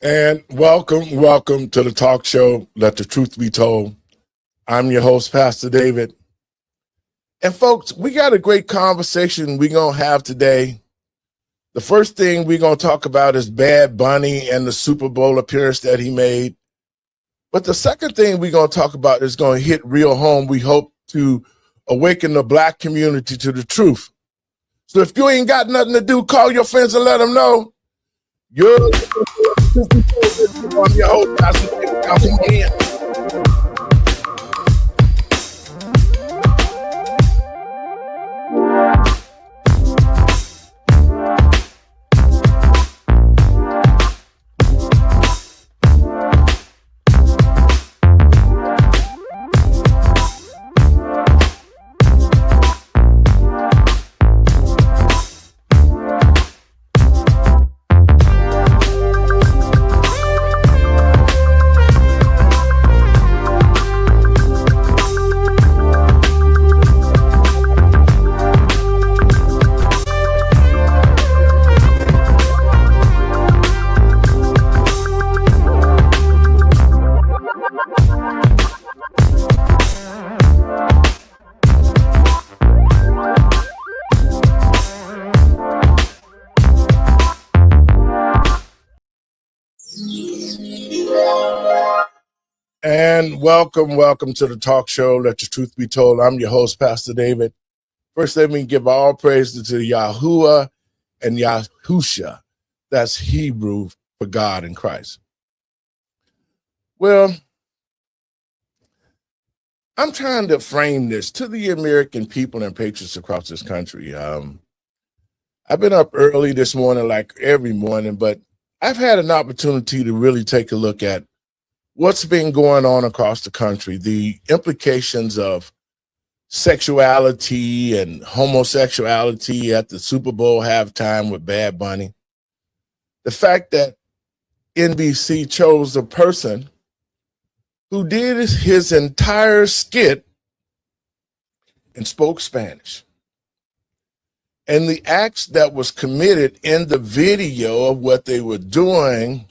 And welcome to the talk show, Let the Truth Be Told. I'm your host, Pastor David. And folks, we got a great conversation we're going to have today. The first thing we're going to talk about is Bad Bunny and the Super Bowl appearance that he made. But the second thing we're going to talk about is going to hit real home. We hope to awaken the Black community to the truth. So if you ain't got nothing to do, call your friends and let them know. You're I'm your host, Pastor David. Come in. And welcome to the talk show, Let the Truth Be Told. I'm your host, Pastor David. First, let me give all praise to Yahuwah and Yahusha. That's Hebrew for God in Christ. Well, I'm trying to frame this to the American people and patriots across this country. I've been up early this morning, like every morning, but I've had an opportunity to really take a look at what's been going on across the country, the implications of sexuality and homosexuality at the Super Bowl halftime with Bad Bunny. The fact that NBC chose a person who did his entire skit and spoke Spanish. And the acts that was committed in the video of what they were doing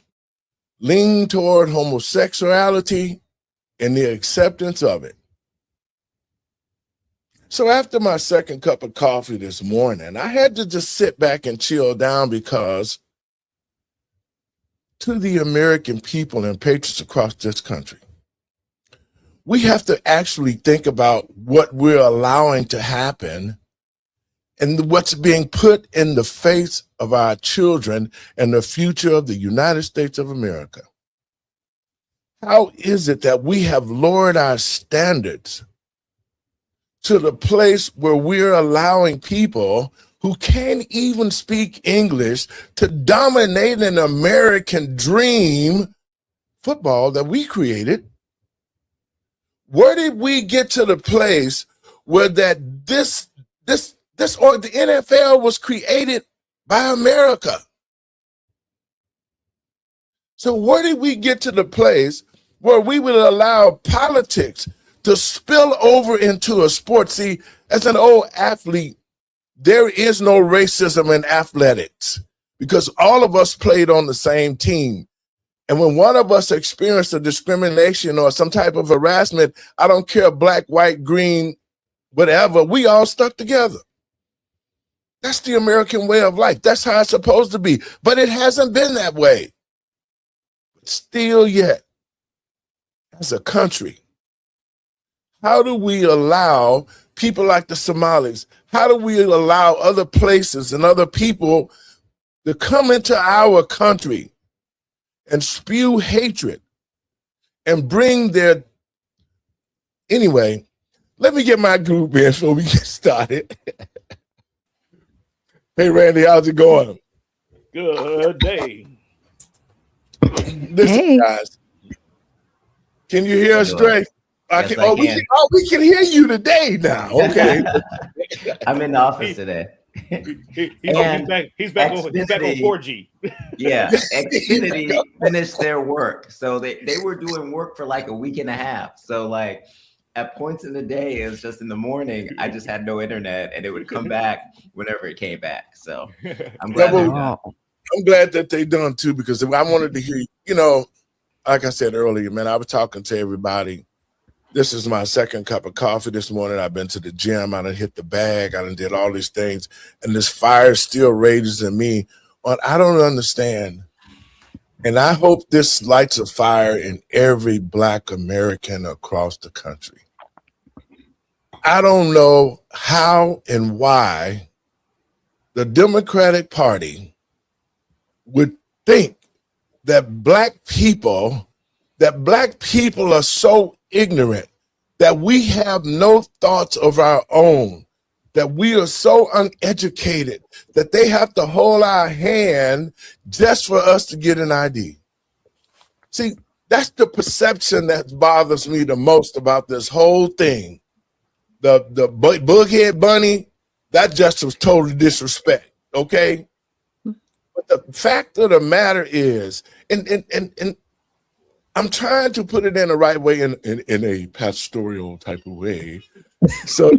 lean toward homosexuality and the acceptance of it. So after my second cup of coffee this morning, I had to just sit back and chill down because to the American people and patriots across this country, we have to actually think about what we're allowing to happen and what's being put in the face of our children and the future of the United States of America. How is it that we have lowered our standards to the place where we're allowing people who can't even speak English to dominate an American dream football that we created? Where did we get to the place where the NFL was created by America? So where did we get to the place where we would allow politics to spill over into a sport? See, as an old athlete, there is no racism in athletics because all of us played on the same team. And when one of us experienced a discrimination or some type of harassment, I don't care, black, white, green, whatever, we all stuck together. That's the American way of life. That's how it's supposed to be. But it hasn't been that way. Still yet, as a country, how do we allow people like the Somalis, how do we allow other places and other people to come into our country and spew hatred and bring their... Anyway, let me get my group in before we get started. Hey, Randy, how's it going? Good day. Listen, guys, can you hear us straight? Yes, we can hear you today now. Okay. I'm in the office today. He's back on 4G. Yeah, Xfinity finished their work. So they were doing work for like a week and a half. So like at points in the day, it was just in the morning, I just had no internet and it would come back whenever it came back. So I'm glad they're done. I'm glad that they done too, because I wanted to hear, like I said earlier, man, I was talking to everybody. This is my second cup of coffee this morning. I've been to the gym. I done hit the bag. I done did all these things. And this fire still rages in me. I don't understand. And I hope this lights a fire in every Black American across the country. I don't know how and why the Democratic Party would think that Black people are so ignorant, that we have no thoughts of our own, that we are so uneducated, that they have to hold our hand just for us to get an ID. See, that's the perception that bothers me the most about this whole thing. The Bughead Bunny, that just was total disrespect, okay? But the fact of the matter is, and I'm trying to put it in the right way, in a pastoral type of way. So,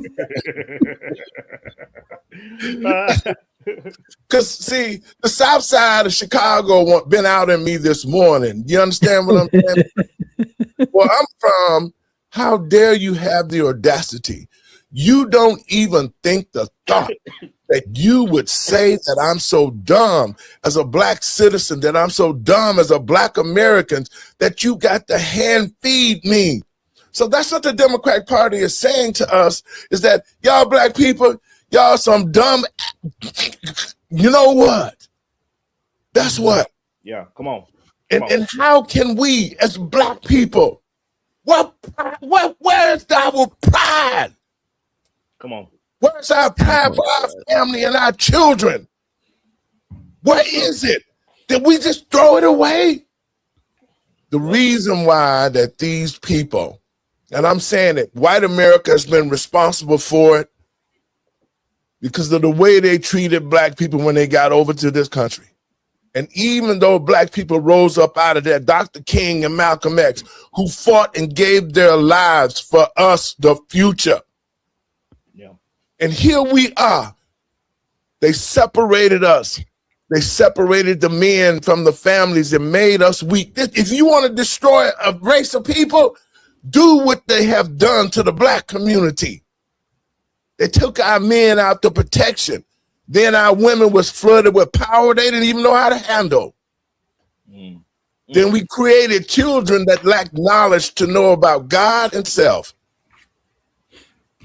because see, the South Side of Chicago been out in me this morning. You understand what I'm saying? Where I'm from, how dare you have the audacity? You don't even think the thought that you would say that I'm so dumb as a Black citizen, that I'm so dumb as a Black American, that you got to hand feed me. So that's what the Democratic Party is saying to us, is that y'all Black people, y'all some dumb, you know what? That's what. Yeah, come on. And how can we as Black people, where's our pride? Come on. Where's our pride for our family and our children? Where is it? Did we just throw it away? The reason why that these people, and I'm saying it, white America has been responsible for it because of the way they treated Black people when they got over to this country. And even though Black people rose up out of there, Dr. King and Malcolm X, who fought and gave their lives for us, the future. And here we are. They separated us. They separated the men from the families and made us weak. If you want to destroy a race of people, do what they have done to the Black community. They took our men out to protection. Then our women was flooded with power they didn't even know how to handle. Then we created children that lacked knowledge to know about God and self.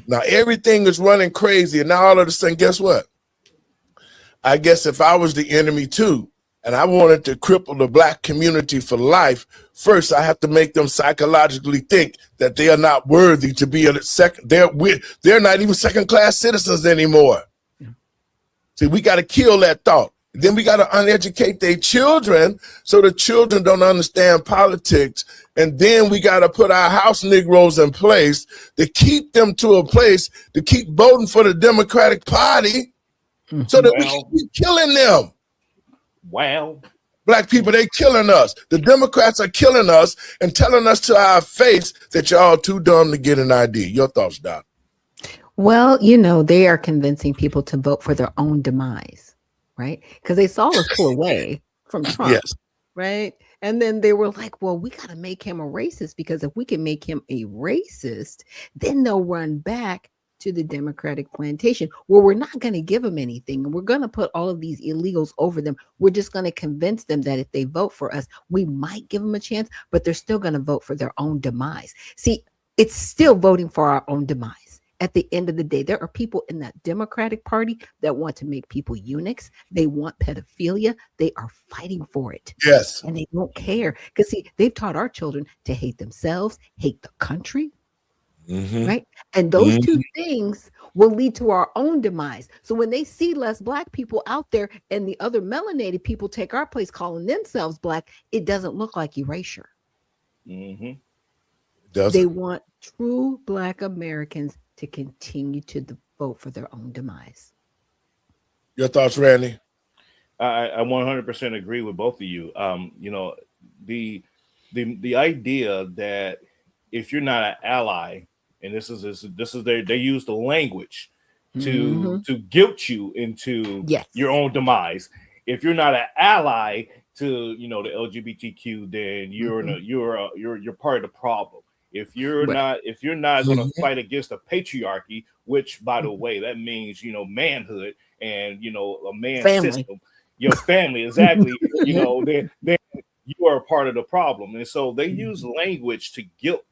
Now everything is running crazy, and now all of a sudden, guess what? I guess if I was the enemy too, and I wanted to cripple the Black community for life, first I have to make them psychologically think that they are not worthy to be a second. They're not even second-class citizens anymore. See, we got to kill that thought. Then we got to uneducate their children so the children don't understand politics. And then we got to put our house Negroes in place to keep them to a place to keep voting for the Democratic Party so that we can keep killing them. Wow. Black people, they killing us. The Democrats are killing us and telling us to our face that y'all too dumb to get an ID. Your thoughts, Doc? Well, they are convincing people to vote for their own demise. Right? Because they saw us pull away from Trump. Yes. Right? And then they were like, well, we got to make him a racist, because if we can make him a racist, then they'll run back to the Democratic plantation where we're not going to give them anything. And we're going to put all of these illegals over them. We're just going to convince them that if they vote for us, we might give them a chance, but they're still going to vote for their own demise. See, it's still voting for our own demise. At the end of the day, there are people in that Democratic Party that want to make people eunuchs. They want pedophilia. They are fighting for it. Yes. And they don't care. Because, see, they've taught our children to hate themselves, hate the country. Right? And those two things will lead to our own demise. So when they see less Black people out there and the other melanated people take our place calling themselves Black, it doesn't look like erasure. They want true Black Americans to continue to vote for their own demise. Your thoughts, Randy? I 100% agree with both of you. The idea that if you're not an ally, and this is they use the language to guilt you into your own demise. if you're not an ally to the LGBTQ, then you're part of the problem. If you're Right. not going to Mhm. fight against the patriarchy, which by the way that means manhood and a man Family. system, your family exactly. Then you are a part of the problem, and so they use language to guilt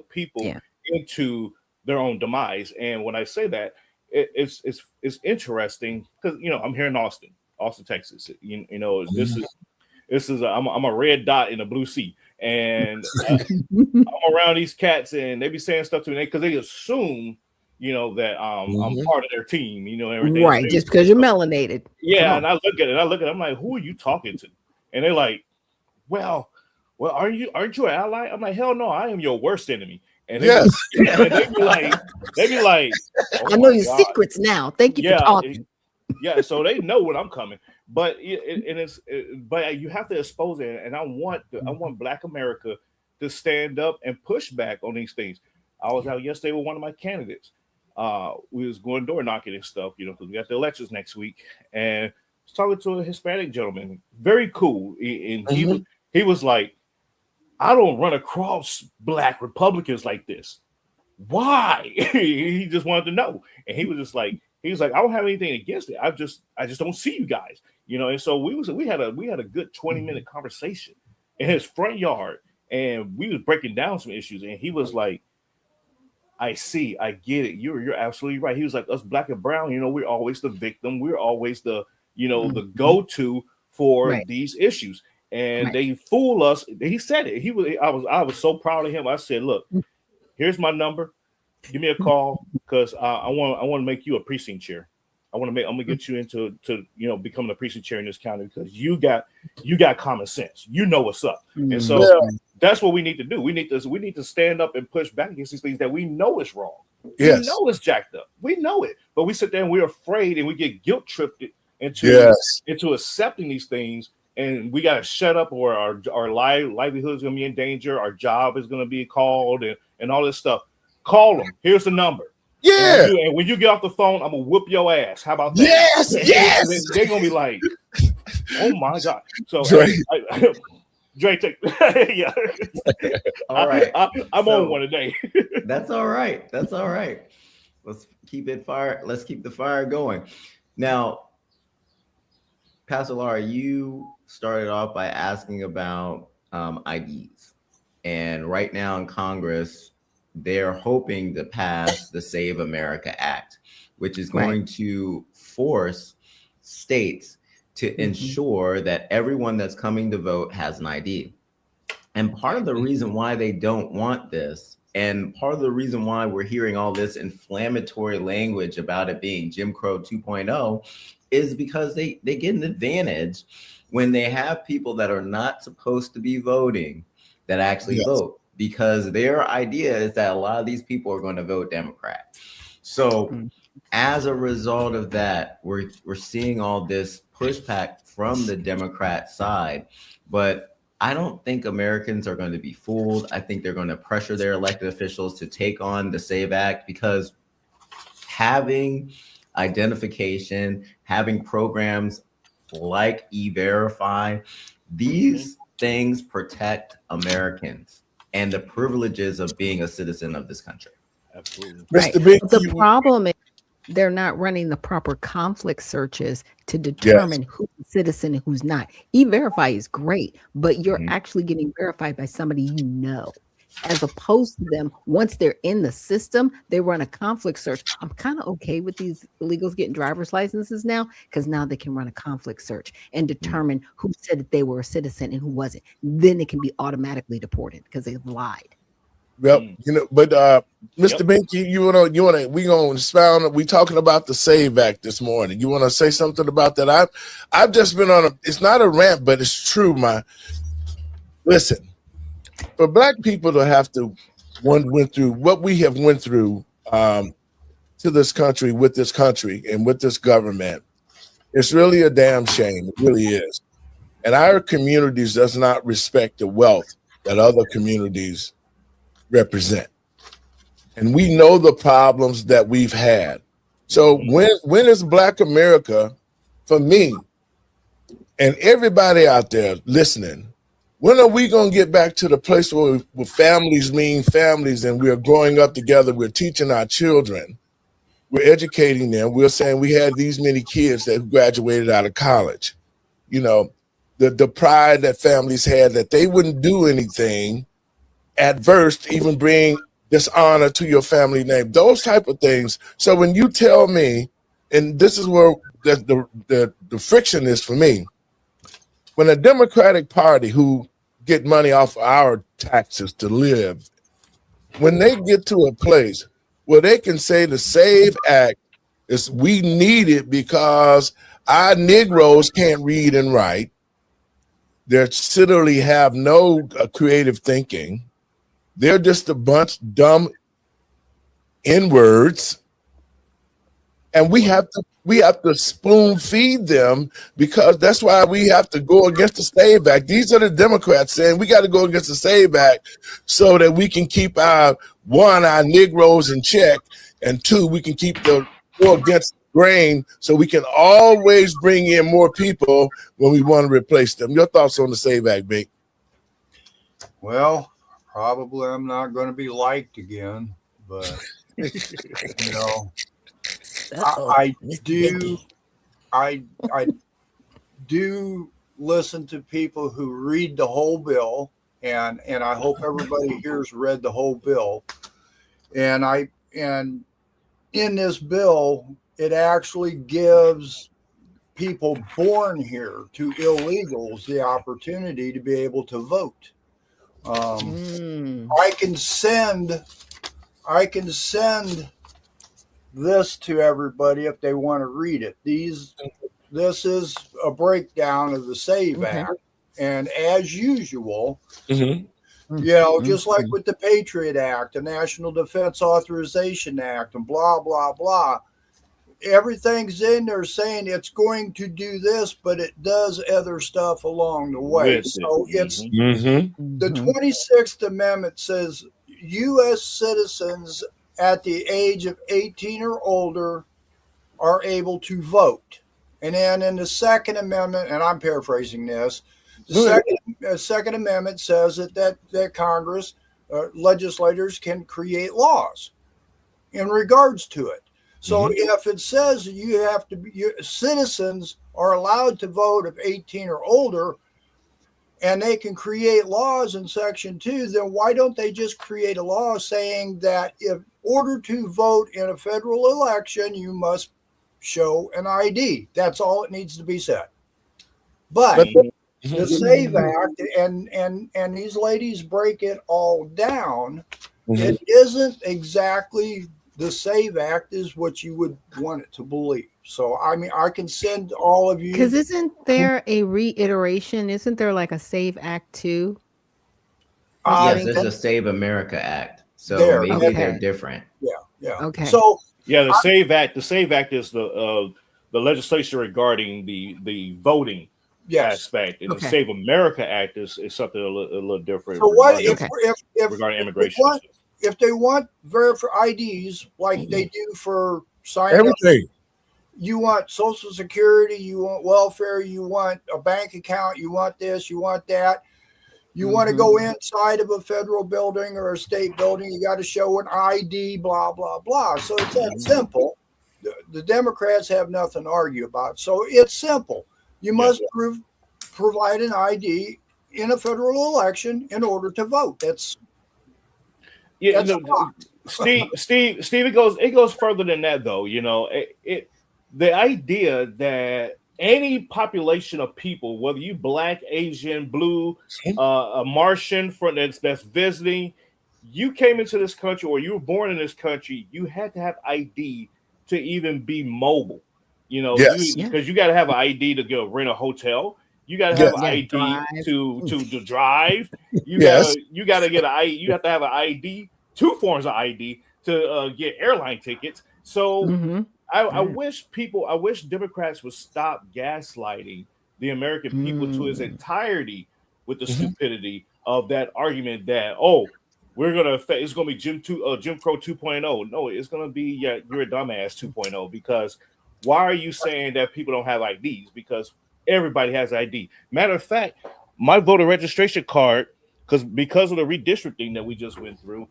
people Yeah. into their own demise. And when I say that, it's interesting because I'm here in Austin, Texas. This is I'm a red dot in a blue sea, and I'm around these cats, and they be saying stuff to me because they assume that I'm Mhm. part of their team, everything. Right. Just because you're melanated. Come Yeah, on. and I look at it, I'm like, who are you talking to? And they're like, well, aren't you an ally? I'm like, hell no, I am your worst enemy. And Yes. and they be like, oh I know my your God. secrets now. Thank you for Yeah, talking. yeah, so they know when I'm coming, but but you have to expose it, and I want Black America to stand up and push back on these things. I was out yesterday with one of my candidates. We was going door knocking and stuff, because we got the elections next week, and I was talking to a Hispanic gentleman, very cool, and he was like, I don't run across Black Republicans like this. Why? He just wanted to know, and he was like, I don't have anything against it. I just don't see you guys, And so we had a good 20-minute conversation in his front yard, and we was breaking down some issues, and he was like, I see, I get it. You're absolutely right. He was like, us Black and brown, we're always the victim. We're always the the go-to for Right. these issues, and Right. they fool us. He said it. I was so proud of him. I said, look, here's my number. Give me a call because I want to make you a precinct chair. I'm gonna get you into becoming a precinct chair in this county because you got common sense. You know what's up, and so Yeah. that's what we need to do. We need to stand up and push back against these things that we know is wrong. Yes. We know it's jacked up. We know it, but we sit there and we're afraid and we get guilt tripped into Yes. accepting these things. And we got to shut up, or our livelihood is going to be in danger. Our job is going to be called, and all this stuff. Call them. Here's the number. Yeah. And when you get off the phone, I'm gonna whoop your ass. How about that? Yes. Yes. They're gonna be like, "Oh my God!" So Dre. Dre, take yeah. All right. I'm So- on one today. That's all right. That's all right. Let's keep it fire. Let's keep the fire going. Now, Pastor Laura, you started off by asking about IDs, and right now in Congress, they're hoping to pass the Save America Act, which is going to force states to ensure that everyone that's coming to vote has an ID. And part of the reason why they don't want this, and part of the reason why we're hearing all this inflammatory language about it being Jim Crow 2.0, is because they get an advantage when they have people that are not supposed to be voting that actually vote, because their idea is that a lot of these people are going to vote Democrat. So as a result of that, we're seeing all this pushback from the Democrat side, but I don't think Americans are going to be fooled. I think they're going to pressure their elected officials to take on the SAVE Act, because having identification, having programs like E-Verify, these things protect Americans and the privileges of being a citizen of this country. Absolutely. Right. Mr. Big, But the problem is they're not running the proper conflict searches to determine who's a citizen and who's not. E-Verify is great, but you're actually getting verified by somebody you know, as opposed to them, once they're in the system, they run a conflict search. I'm kind of okay with these illegals getting driver's licenses now, because now they can run a conflict search and determine who said that they were a citizen and who wasn't. Then they can be automatically deported because they've lied. Yep. But Mr. Binky, you wanna we gonna expound. We talking about the SAVE Act this morning. You wanna say something about that? I've just been on it's not a rant, but it's true. Listen, for Black people to have to went through what we have went through to this country, with this country and with this government, it's really a damn shame. It really is. And our communities does not respect the wealth that other communities represent. And we know the problems that we've had. So when is Black America, for me, And everybody out there listening, when are we going to get back to the place where families mean families and we're growing up together, we're teaching our children, we're educating them, we're saying we had these many kids that graduated out of college. You know, the pride that families had that they wouldn't do anything adverse to even bring dishonor to your family name, those type of things. So when you tell me, and this is where the friction is for me, when a Democratic Party who get money off our taxes to live, when they get to a place where they can say the SAVE Act is we need it because our Negroes can't read and write, they literally have no creative thinking, they're just a bunch of dumb N-words, and we have to spoon feed them, because that's why we have to go against the SAVE Act. These are the Democrats saying we got to go against the SAVE Act so that we can keep our Negroes in check, and two, we can keep the war against grain so we can always bring in more people when we want to replace them. Your thoughts on the SAVE Act, Big? Well, probably I'm not going to be liked again, but you know, I do listen to people who read the whole bill, and I hope everybody here's read the whole bill. And in this bill, it actually gives people born here to illegals the opportunity to be able to vote. I can send this to everybody if they want to read it. This is a breakdown of the SAVE Act, and as usual, you know, just like with the Patriot Act, the National Defense Authorization Act, and blah blah blah, everything's in there saying it's going to do this, but it does other stuff along the way. So it's the 26th Amendment says U.S. citizens at the age of 18 or older are able to vote. And then in the Second Amendment, and I'm paraphrasing this, the Second Amendment says that Congress, legislators can create laws in regards to it. So if it says citizens are allowed to vote of 18 or older, and they can create laws in Section 2, then why don't they just create a law saying that in order to vote in a federal election, you must show an ID? That's all it needs to be said. But the SAVE Act, and these ladies break it all down, it isn't exactly the SAVE Act is what you would want it to believe. So, I mean, I can send all of you. Because isn't there a reiteration? Isn't there like a SAVE Act 2? Yes, there's a Save America Act. So maybe they're different. Yeah. Okay. So yeah, the SAVE Act. The SAVE Act is the legislation regarding the voting aspect, and the Save America Act is something a little different. So what if regarding immigration? If they want verified IDs like they do for signing everything, you want Social Security, you want welfare, you want a bank account, you want this, you want that. You want to go inside of a federal building or a state building, you got to show an ID, blah, blah, blah. So it's that simple. The Democrats have nothing to argue about. So it's simple. You must provide an ID in a federal election in order to vote. Steve, it goes further than that, though. You know, the idea that any population of people, whether you black, Asian, blue, a Martian that's visiting, you came into this country or you were born in this country, you had to have ID to even be mobile. You know, because you got to have an ID to go rent a hotel. You got to have an ID to drive. You got to get an ID. You have to have an ID, 2 forms of ID to get airline tickets. So I wish Democrats would stop gaslighting the American people to its entirety with the stupidity of that argument that it's gonna be Jim Crow 2.0. No, it's gonna be you're a dumbass 2.0, because why are you saying that people don't have IDs? Because Everybody has ID. Matter of fact, my voter registration card, because of the redistricting that we just went through,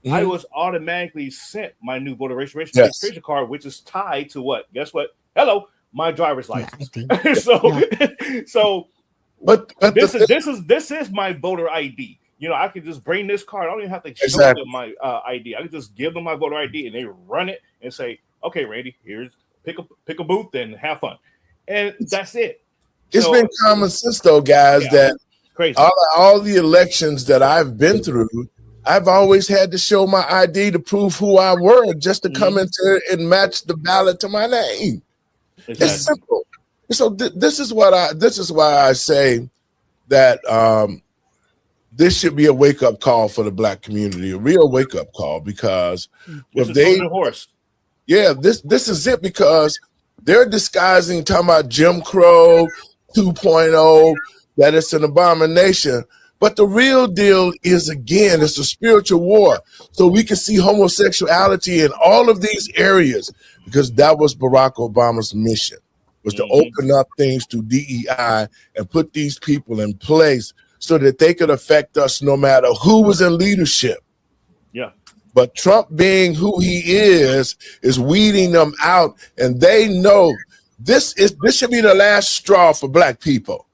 I was automatically sent my new voter registration card, which is tied to what? Guess what? Hello, my driver's license. But this is my voter ID. You know, I can just bring this card. I don't even have to show them my ID. I can just give them my voter ID, and they run it and say, "Okay, Randy, here's pick a booth and have fun," and that's it. It's been common sense, though, guys. That crazy. All the elections that I've been through, I've always had to show my ID to prove who I were, just to come into and match the ballot to my name. Exactly. It's simple. So this is why I say that this should be a wake up call for the Black community, a real wake up call, because this is it, because they're disguising, talking about Jim Crow 2.0, that it's an abomination. But the real deal is, again, it's a spiritual war. So we can see homosexuality in all of these areas, because that was Barack Obama's mission, was to open up things to DEI and put these people in place so that they could affect us no matter who was in leadership. Yeah. But Trump, being who he is weeding them out, and they know this should be the last straw for Black people.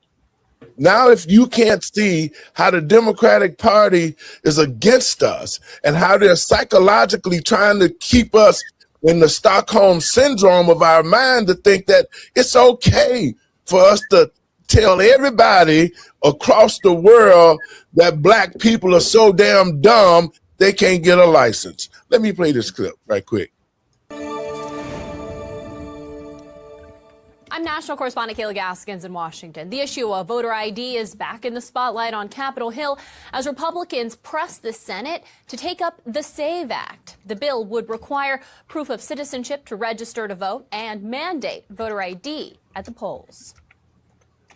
Now, if you can't see how the Democratic Party is against us and how they're psychologically trying to keep us in the Stockholm syndrome of our mind to think that it's okay for us to tell everybody across the world that Black people are so damn dumb they can't get a license. Let me play this clip right quick. I'm national correspondent Kayla Gaskins in Washington. The issue of voter ID is back in the spotlight on Capitol Hill as Republicans press the Senate to take up the SAVE Act. The bill would require proof of citizenship to register to vote and mandate voter ID at the polls.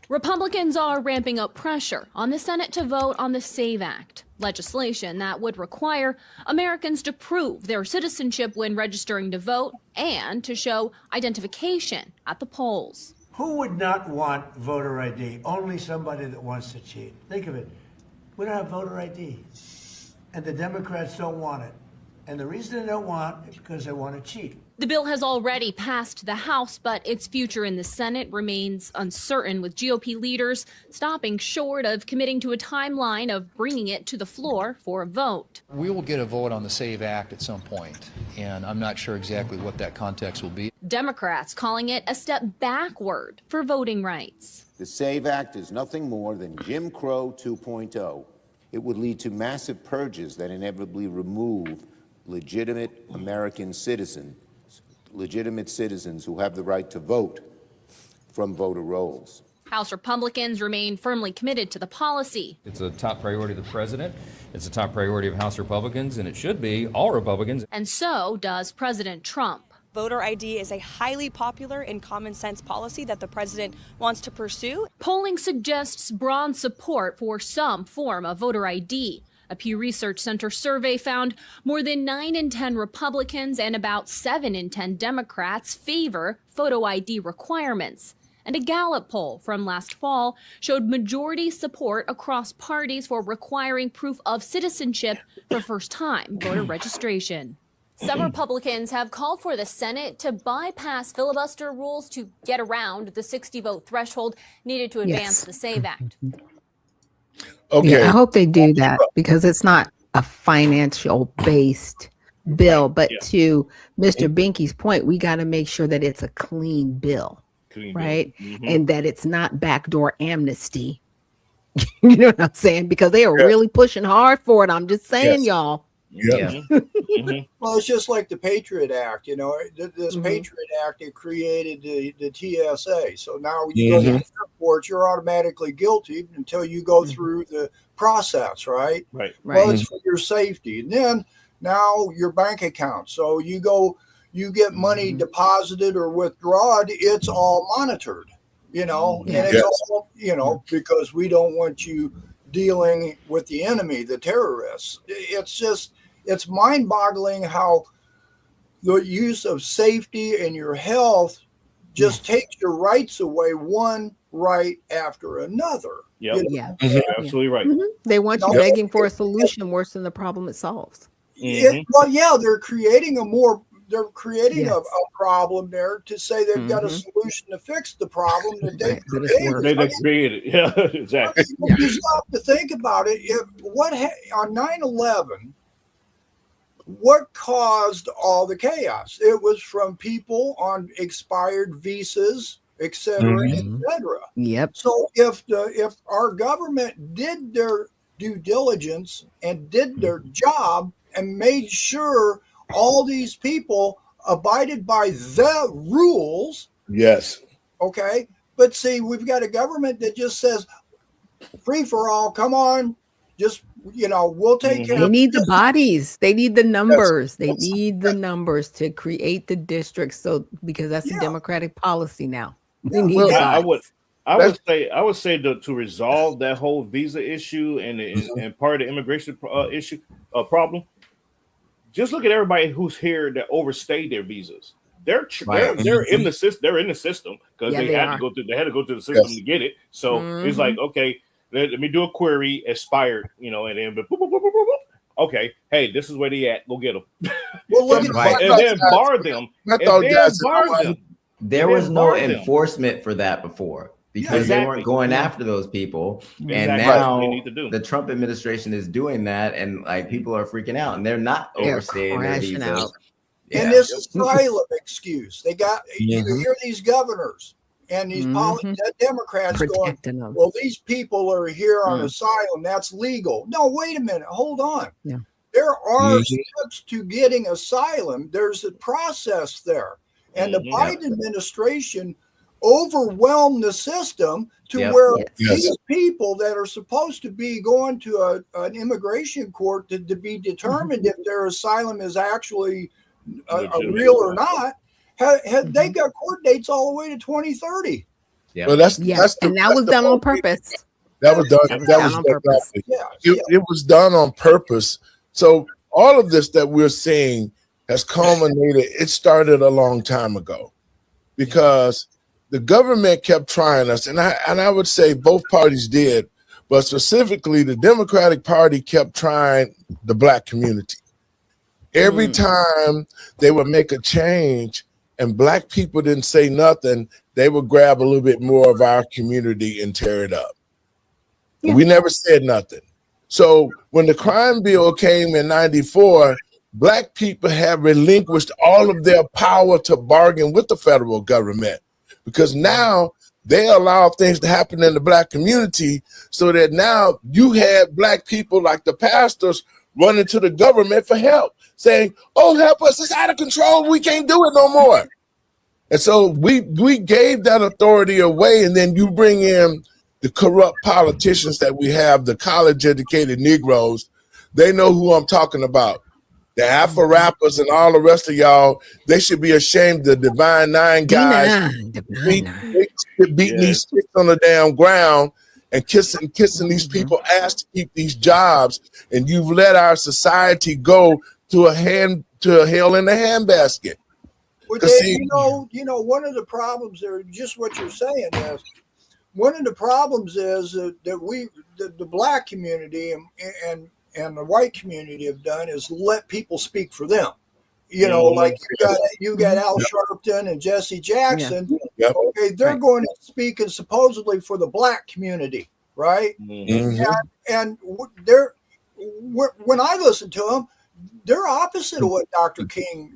Republicans are ramping up pressure on the Senate to vote on the SAVE Act, legislation that would require Americans to prove their citizenship when registering to vote and to show identification at the polls. Who would not want voter ID? Only somebody that wants to cheat. Think of it. We don't have voter ID, and the Democrats don't want it. And the reason they don't want it is because they want to cheat. The bill has already passed the House, but its future in the Senate remains uncertain, with GOP leaders stopping short of committing to a timeline of bringing it to the floor for a vote. We will get a vote on the SAVE Act at some point, and I'm not sure exactly what that context will be. Democrats calling it a step backward for voting rights. The SAVE Act is nothing more than Jim Crow 2.0. It would lead to massive purges that inevitably remove legitimate American citizens who have the right to vote from voter rolls. House Republicans remain firmly committed to the policy. It's a top priority of the president. It's a top priority of House Republicans, and it should be all Republicans. And so does President Trump. Voter ID is a highly popular and common sense policy that the president wants to pursue. Polling suggests broad support for some form of voter ID. A Pew Research Center survey found more than 9 in 10 Republicans and about 7 in 10 Democrats favor photo ID requirements. And a Gallup poll from last fall showed majority support across parties for requiring proof of citizenship for first-time voter registration. Some Republicans have called for the Senate to bypass filibuster rules to get around the 60-vote threshold needed to advance the SAVE Act. Okay. Yeah, I hope they do that, because it's not a financial based bill. But to Mr. Binky's point, we got to make sure that it's a clean bill, right? And that it's not backdoor amnesty. You know what I'm saying? Because they are really pushing hard for it. I'm just saying, y'all. Yeah. Well, it's just like the Patriot Act. You know, this Patriot Act, it created the TSA. So now you go to the airport, you're automatically guilty until you go through the process, right? Right. Well, it's for your safety. And then now your bank account. So you get money deposited or withdrawn, it's all monitored, you know, and it's all, you know, because we don't want you dealing with the enemy, the terrorists. It's mind-boggling how the use of safety and your health just takes your rights away one right after another. Yep. You know? Yeah. You're absolutely right. They want you No. begging for a solution worse than the problem it solves. Well, yeah, they're creating a Yes. problem there to say they've got a solution to fix the problem that they Right, but it's created. worse. They created. Yeah, exactly. You stop to think about it. On 9/11, what caused all the chaos? It was from people on expired visas, et cetera, et cetera. Yep. So if our government did their due diligence and did their job and made sure all these people abided by the rules, Yes. okay? But see, we've got a government that just says free for all, come on, just we'll take care They of need the this. bodies. They need the numbers. They need the numbers to create the districts. So because that's a Democratic policy now. They need Well, bodies. I would say to resolve that whole visa issue and part of the immigration problem. Just look at everybody who's here that overstayed their visas. They're in the system. They're in the system because Yeah, they they had are. to go through. They had to go through the system to get it. So it's like, okay, let me do a query, expired, and then boop, boop, boop, boop, boop, boop. Okay, hey, this is where they at. Go get them. Well, look at and then bar them. There was no enforcement for that before because they weren't going after those people. And now the Trump administration is doing that, and like people are freaking out and they're not overstaying their visas. And this asylum excuse, they got you hear these governors and these Democrats going, well, these people are here on asylum. That's legal. No, wait a minute. Hold on. Yeah. There are steps to getting asylum. There's a process there. And the Biden administration overwhelmed the system to where these people that are supposed to be going to an immigration court to be determined if their asylum is actually real or not, they got court dates all the way to 2030. Yeah. Well, and that was done on purpose. That was done. That was on done purpose. It was done on purpose. So all of this that we're seeing has culminated. It started a long time ago because the government kept trying us, and I would say both parties did, but specifically the Democratic Party kept trying the Black community. Every time they would make a change and Black people didn't say nothing, they would grab a little bit more of our community and tear it up. Yeah. We never said nothing. So when the crime bill came in 94, Black people have relinquished all of their power to bargain with the federal government because now they allow things to happen in the Black community so that now you have Black people like the pastors running to the government for help, saying, oh, help us, it's out of control, we can't do it no more. And so we gave that authority away, and then you bring in the corrupt politicians that we have, the college-educated Negroes. They know who I'm talking about. The Afro rappers and all the rest of y'all, they should be ashamed. The Divine Nine guys beating these sticks on the damn ground and kissing these people ass to keep these jobs. And you've let our society go to a hell in the handbasket. Well, Dave, one of the problems there, just what you're saying is, one of the problems is that the Black community and the white community have done is let people speak for them. Like you got Al Sharpton and Jesse Jackson. Yep. Okay, they're going to speak and supposedly for the Black community, right? And they're when I listen to them, they're opposite of what Dr. King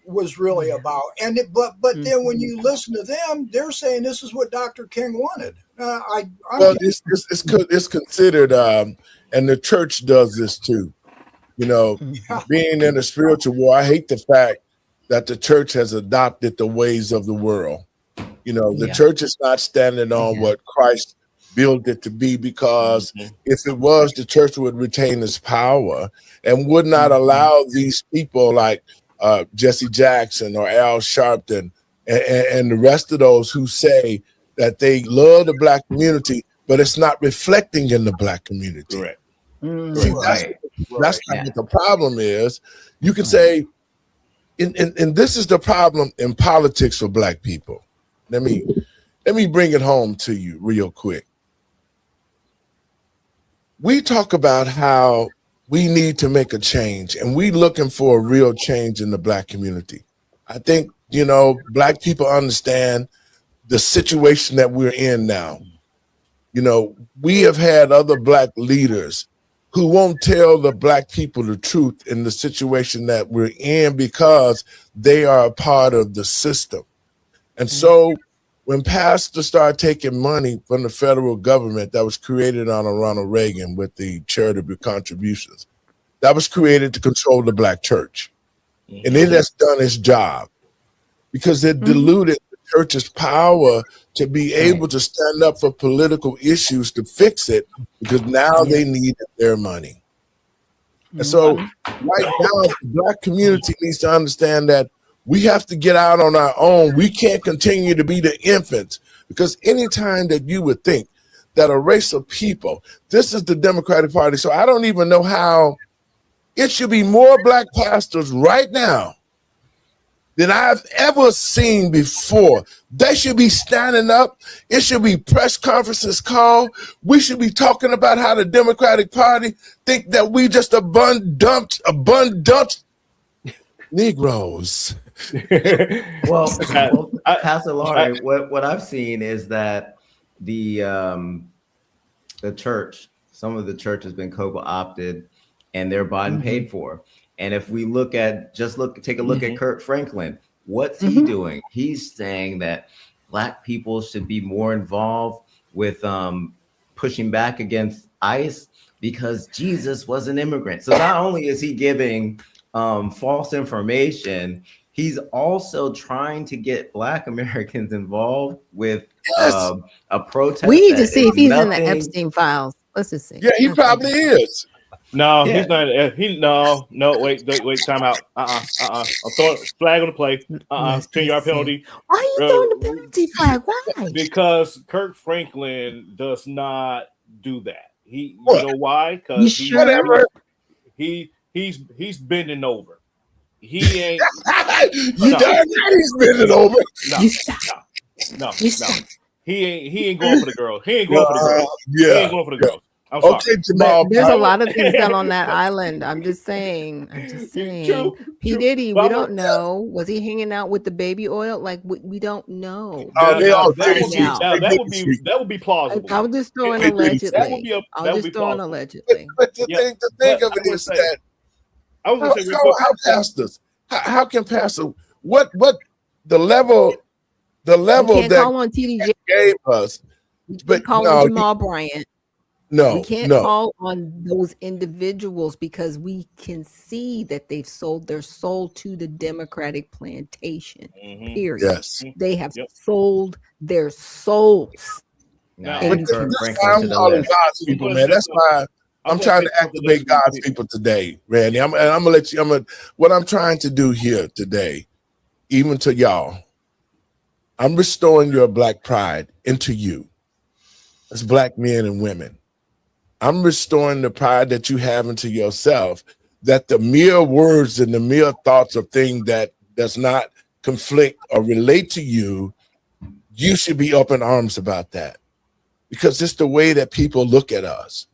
was really about. And but then when you listen to them, they're saying this is what Dr. King wanted. It's considered, and the church does this too. Being in a spiritual war, I hate the fact that the church has adopted the ways of the world. The church is not standing on what Christ built it to be, because if it was, the church would retain its power and would not allow these people like Jesse Jackson or Al Sharpton and the rest of those who say that they love the Black community, but it's not reflecting in the Black community. Correct. See, that's what the problem is. You can say, and this is the problem in politics for Black people. let me bring it home to you real quick. We talk about how we need to make a change, and we looking for a real change in the Black community. I think, Black people understand the situation that we're in now. We have had other Black leaders who won't tell the Black people the truth in the situation that we're in because they are a part of the system. And so when pastors started taking money from the federal government that was created under Ronald Reagan with the charitable contributions, that was created to control the Black church. And it has done its job because it diluted the church's power to be able to stand up for political issues to fix it, because now they needed their money. And so right now, the Black community needs to understand that we have to get out on our own. We can't continue to be the infants, because anytime that you would think that a race of people, this is the Democratic Party. So I don't even know how it should be more Black pastors right now than I've ever seen before. They should be standing up. It should be press conferences called. We should be talking about how the Democratic Party think that we just abundant Negroes. Well, Pastor Laurie, what I've seen is that the church, some of the church has been co-opted, and they're bought and paid for. And if we take a look at Kirk Franklin, what's he doing? He's saying that Black people should be more involved with pushing back against ICE because Jesus was an immigrant. So not only is he giving false information, he's also trying to get Black Americans involved with a protest. We need to see if he's in the Epstein files. Let's just see. Yeah, he probably is. No, he's not. No. Wait. Time out. I'm throwing flag on the play. 10-yard penalty. Why are you throwing the penalty flag? Why? Because Kirk Franklin does not do that. You know why? Because he's bending over. He ain't. You darn right he's bending over. No. He ain't going for the girl. He ain't going for the girl. Yeah. He ain't going for the girl. I'm sorry. Okay, Jamal. There's a lot of things done on that island. I'm just saying. P. Diddy, we don't know. Was he hanging out with the baby oil? Like we don't know. That would be plausible. I was just throwing allegedly. Allegedly. But the thing of it is that how can pastor what the level that call on TDJ gave us, but call on Jamal Bryant. No, we can't call on those individuals because we can see that they've sold their soul to the Democratic plantation. Period. Yes. They have sold their souls. But that's why I'm calling God's people, man. That's why I'm trying to activate God's people today, Randy. I'm gonna let you. What I'm trying to do here today, even to y'all, I'm restoring your Black pride into you, as Black men and women. I'm restoring the pride that you have into yourself, that the mere words and the mere thoughts of things that does not conflict or relate to you, you should be up in arms about that, because it's the way that people look at us.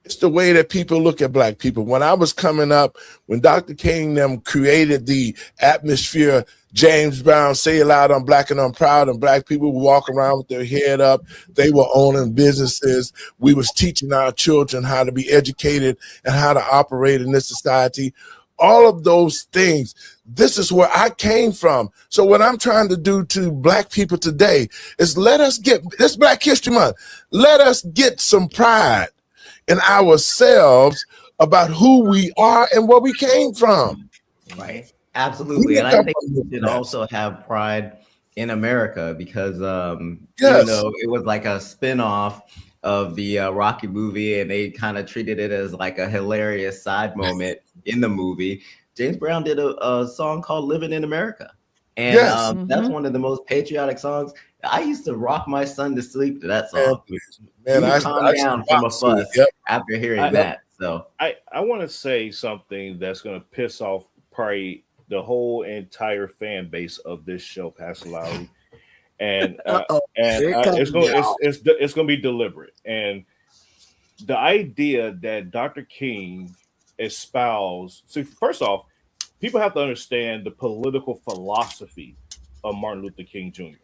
It's the way that people look at Black people. When I was coming up, when Dr. King them created the atmosphere, James Brown, Say It Loud, I'm Black and I'm Proud, and Black people would walk around with their head up. They were owning businesses. We was teaching our children how to be educated and how to operate in this society. All of those things, this is where I came from. So what I'm trying to do to Black people today is let us get, this Black History Month, let us get some pride in ourselves about who we are and where we came from. Right. Absolutely. And I think we should also have pride in America because, it was like a spinoff of the Rocky movie, and they kind of treated it as like a hilarious side moment in the movie. James Brown did a song called Living in America. And that's one of the most patriotic songs. I used to rock my son to sleep to that song. Man, I calm down from a fuss after hearing that. So I want to say something that's going to piss off probably the whole entire fan base of this show, Pastor Lowry. and Here it it's comes, going y'all. it's going to be deliberate. And the idea that Dr. King espoused. So first off, people have to understand the political philosophy of Martin Luther King Jr.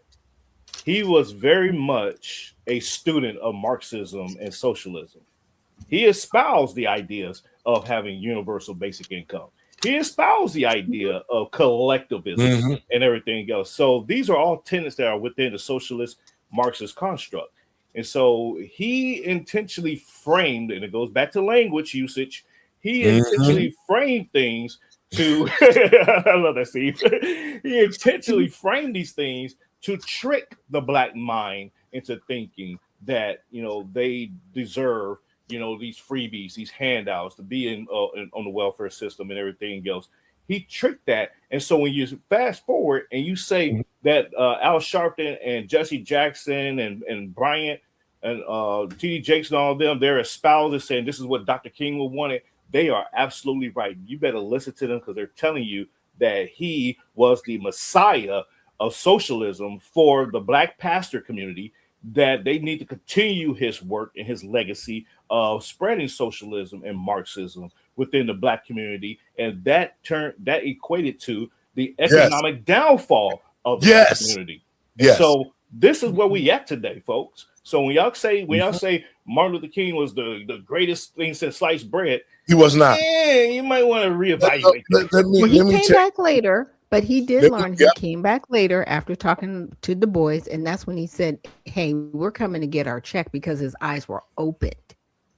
He was very much a student of Marxism and socialism. He espoused the ideas of having universal basic income. He espoused the idea of collectivism and everything else. So these are all tenets that are within the socialist Marxist construct. And so he intentionally framed, and it goes back to language usage, he intentionally framed things to, I love that, Steve. He intentionally framed these things to trick the black mind into thinking that, you know, they deserve, you know, these freebies, these handouts, to be in on the welfare system and everything else. He tricked that. And so when you fast forward and you say that Al Sharpton and Jesse Jackson and Bryant and T.D. Jakes and all of them, they're espousing saying this is what Dr. King would want it. They are absolutely right. You better listen to them because they're telling you that he was the messiah of socialism for the black pastor community, that they need to continue his work and his legacy of spreading socialism and Marxism within the black community. And that equated to the economic downfall of the black community. And so this is where we at today, folks. So when y'all say Martin Luther King was the greatest thing since sliced bread, he was not. You might want to reevaluate. He came back later, but he did learn. He came back later after talking to Du Bois, and that's when he said, "Hey, we're coming to get our check," because his eyes were opened.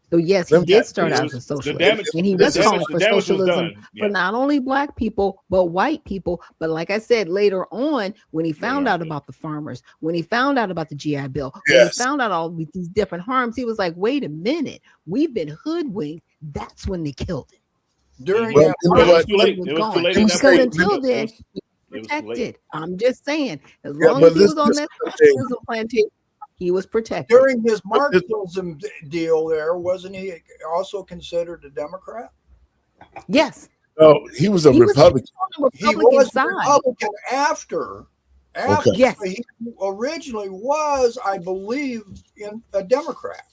So yes, he did start out as a socialist, and he was calling for socialism for not only black people but white people. But like I said, later on, when he found out about the farmers, when he found out about the GI Bill, when he found out all these different harms, he was like, "Wait a minute, we've been hoodwinked." That's when they killed him. During that time, it was too late. It was too late. Because until then, he was protected. I'm just saying, as long as he was on that socialism plantation, he was protected. During his Marxism deal there, wasn't he also considered a Democrat? Yes. No, he was a Republican. He was a Republican after yes. He originally was, I believe, a Democrat.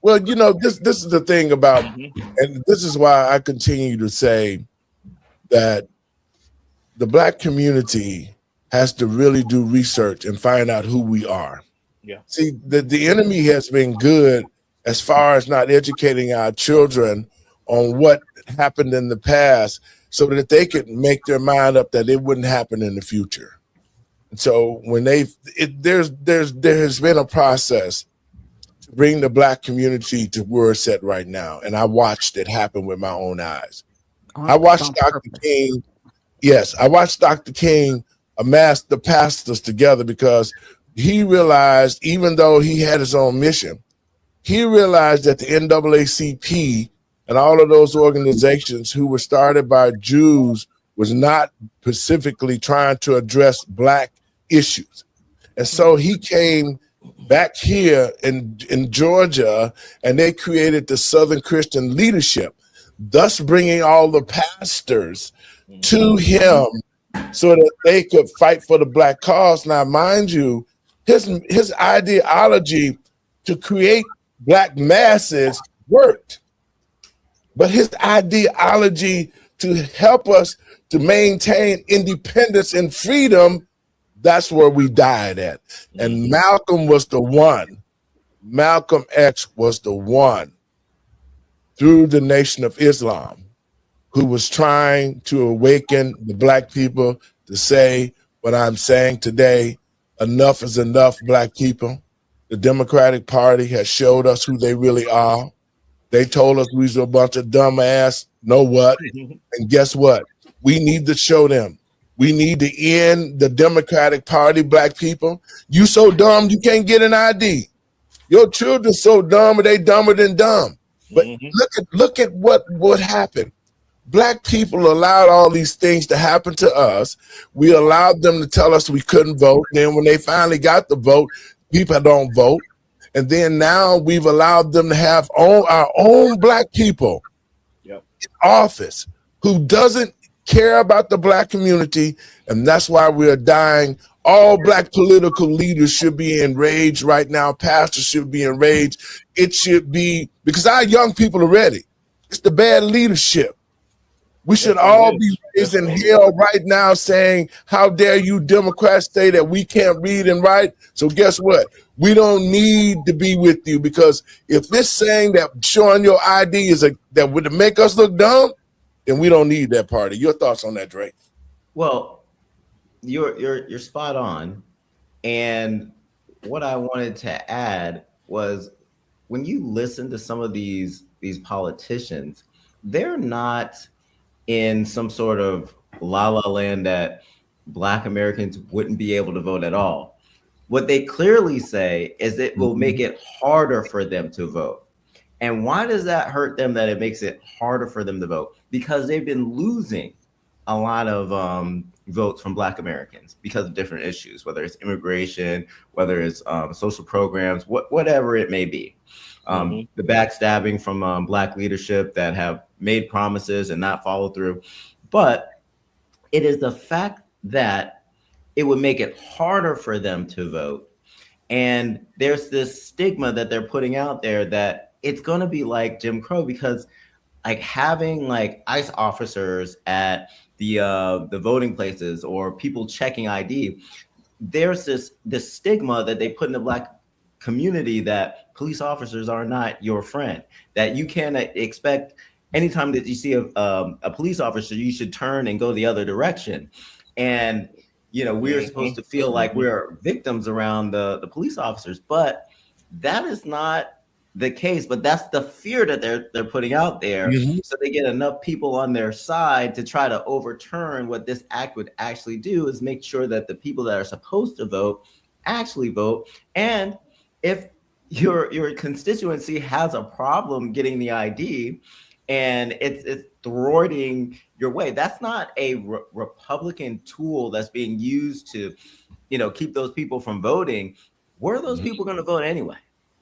Well, you know, this is the thing about, and this is why I continue to say that the black community has to really do research and find out who we are. Yeah. See, the enemy has been good as far as not educating our children on what happened in the past so that they could make their mind up that it wouldn't happen in the future. And so when there has been a process to bring the black community to where it's at right now. And I watched it happen with my own eyes. I watched Dr. King. Yes, I watched Dr. King amass the pastors together because he realized, even though he had his own mission, he realized that the NAACP and all of those organizations who were started by Jews was not specifically trying to address black issues. And so he came back here in Georgia, and they created the Southern Christian Leadership, thus bringing all the pastors to him so that they could fight for the black cause. Now, mind you, his ideology to create black masses worked, but his ideology to help us to maintain independence and freedom, that's where we died at. And Malcolm was the one. Malcolm X was the one through the Nation of Islam who was trying to awaken the black people to say what I'm saying today: enough is enough, black people. The Democratic Party has showed us who they really are. They told us we was a bunch of dumbass, know what? And guess what? We need to show them. We need to end the Democratic Party, black people. You so dumb you can't get an ID. Your children so dumb, they dumber than dumb. But look at what happened. Black people allowed all these things to happen to us. We allowed them to tell us we couldn't vote. Then when they finally got the vote, people don't vote. And then now we've allowed them to have our own black people in office who doesn't care about the black community, and that's why we're dying. All black political leaders should be enraged right now. Pastors should be enraged. It should be, because our young people are ready. It's the bad leadership. We should all be raised in hell right now saying, how dare you Democrats say that we can't read and write? So guess what? We don't need to be with you, because if this saying that showing your ID is that would make us look dumb, then we don't need that party. Your thoughts on that, Drake? Well, you're spot on. And what I wanted to add was, when you listen to some of these politicians, they're not in some sort of la la land that black Americans wouldn't be able to vote at all. What they clearly say is it will make it harder for them to vote. And why does that hurt them, that it makes it harder for them to vote? Because they've been losing a lot of votes from black Americans because of different issues, whether it's immigration, whether it's social programs, whatever it may be. The backstabbing from black leadership that have made promises and not followed through. But it is the fact that it would make it harder for them to vote. And there's this stigma that they're putting out there that it's going to be like Jim Crow, because like having like ICE officers at the voting places or people checking ID, there's this stigma that they put in the black community that police officers are not your friend, that you can't expect anytime that you see a police officer, you should turn and go the other direction. And, you know, we're supposed to feel like we're victims around the police officers, but that is not the case. But that's the fear that they're putting out there. So they get enough people on their side to try to overturn what this act would actually do, is make sure that the people that are supposed to vote actually vote. And if your constituency has a problem getting the ID and it's thwarting your way, that's not a Republican tool that's being used to, you know, keep those people from voting. Where are those people going to vote anyway?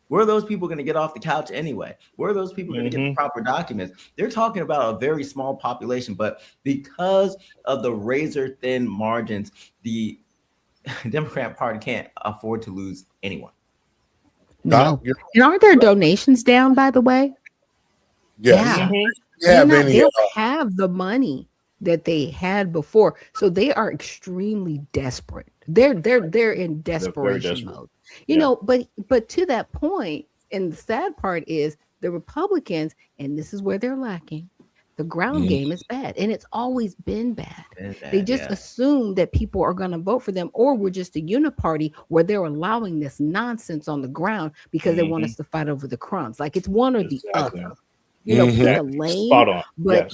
Where are those people going to get off the couch anyway? Where are those people going to get the proper documents? They're talking about a very small population, but because of the razor thin margins, the Democrat Party can't afford to lose anyone. No. And aren't their donations down, by the way? Yes. Yeah. They don't have the money that they had before. So they are extremely desperate. They're in desperation mode. You know, but to that point, and the sad part is the Republicans, and this is where they're lacking, the ground game is bad, and it's always been bad. They just assume that people are going to vote for them, or we're just a uniparty where they're allowing this nonsense on the ground because they want us to fight over the crumbs. Like it's one or the other. You know, pick a lane. Spot on. But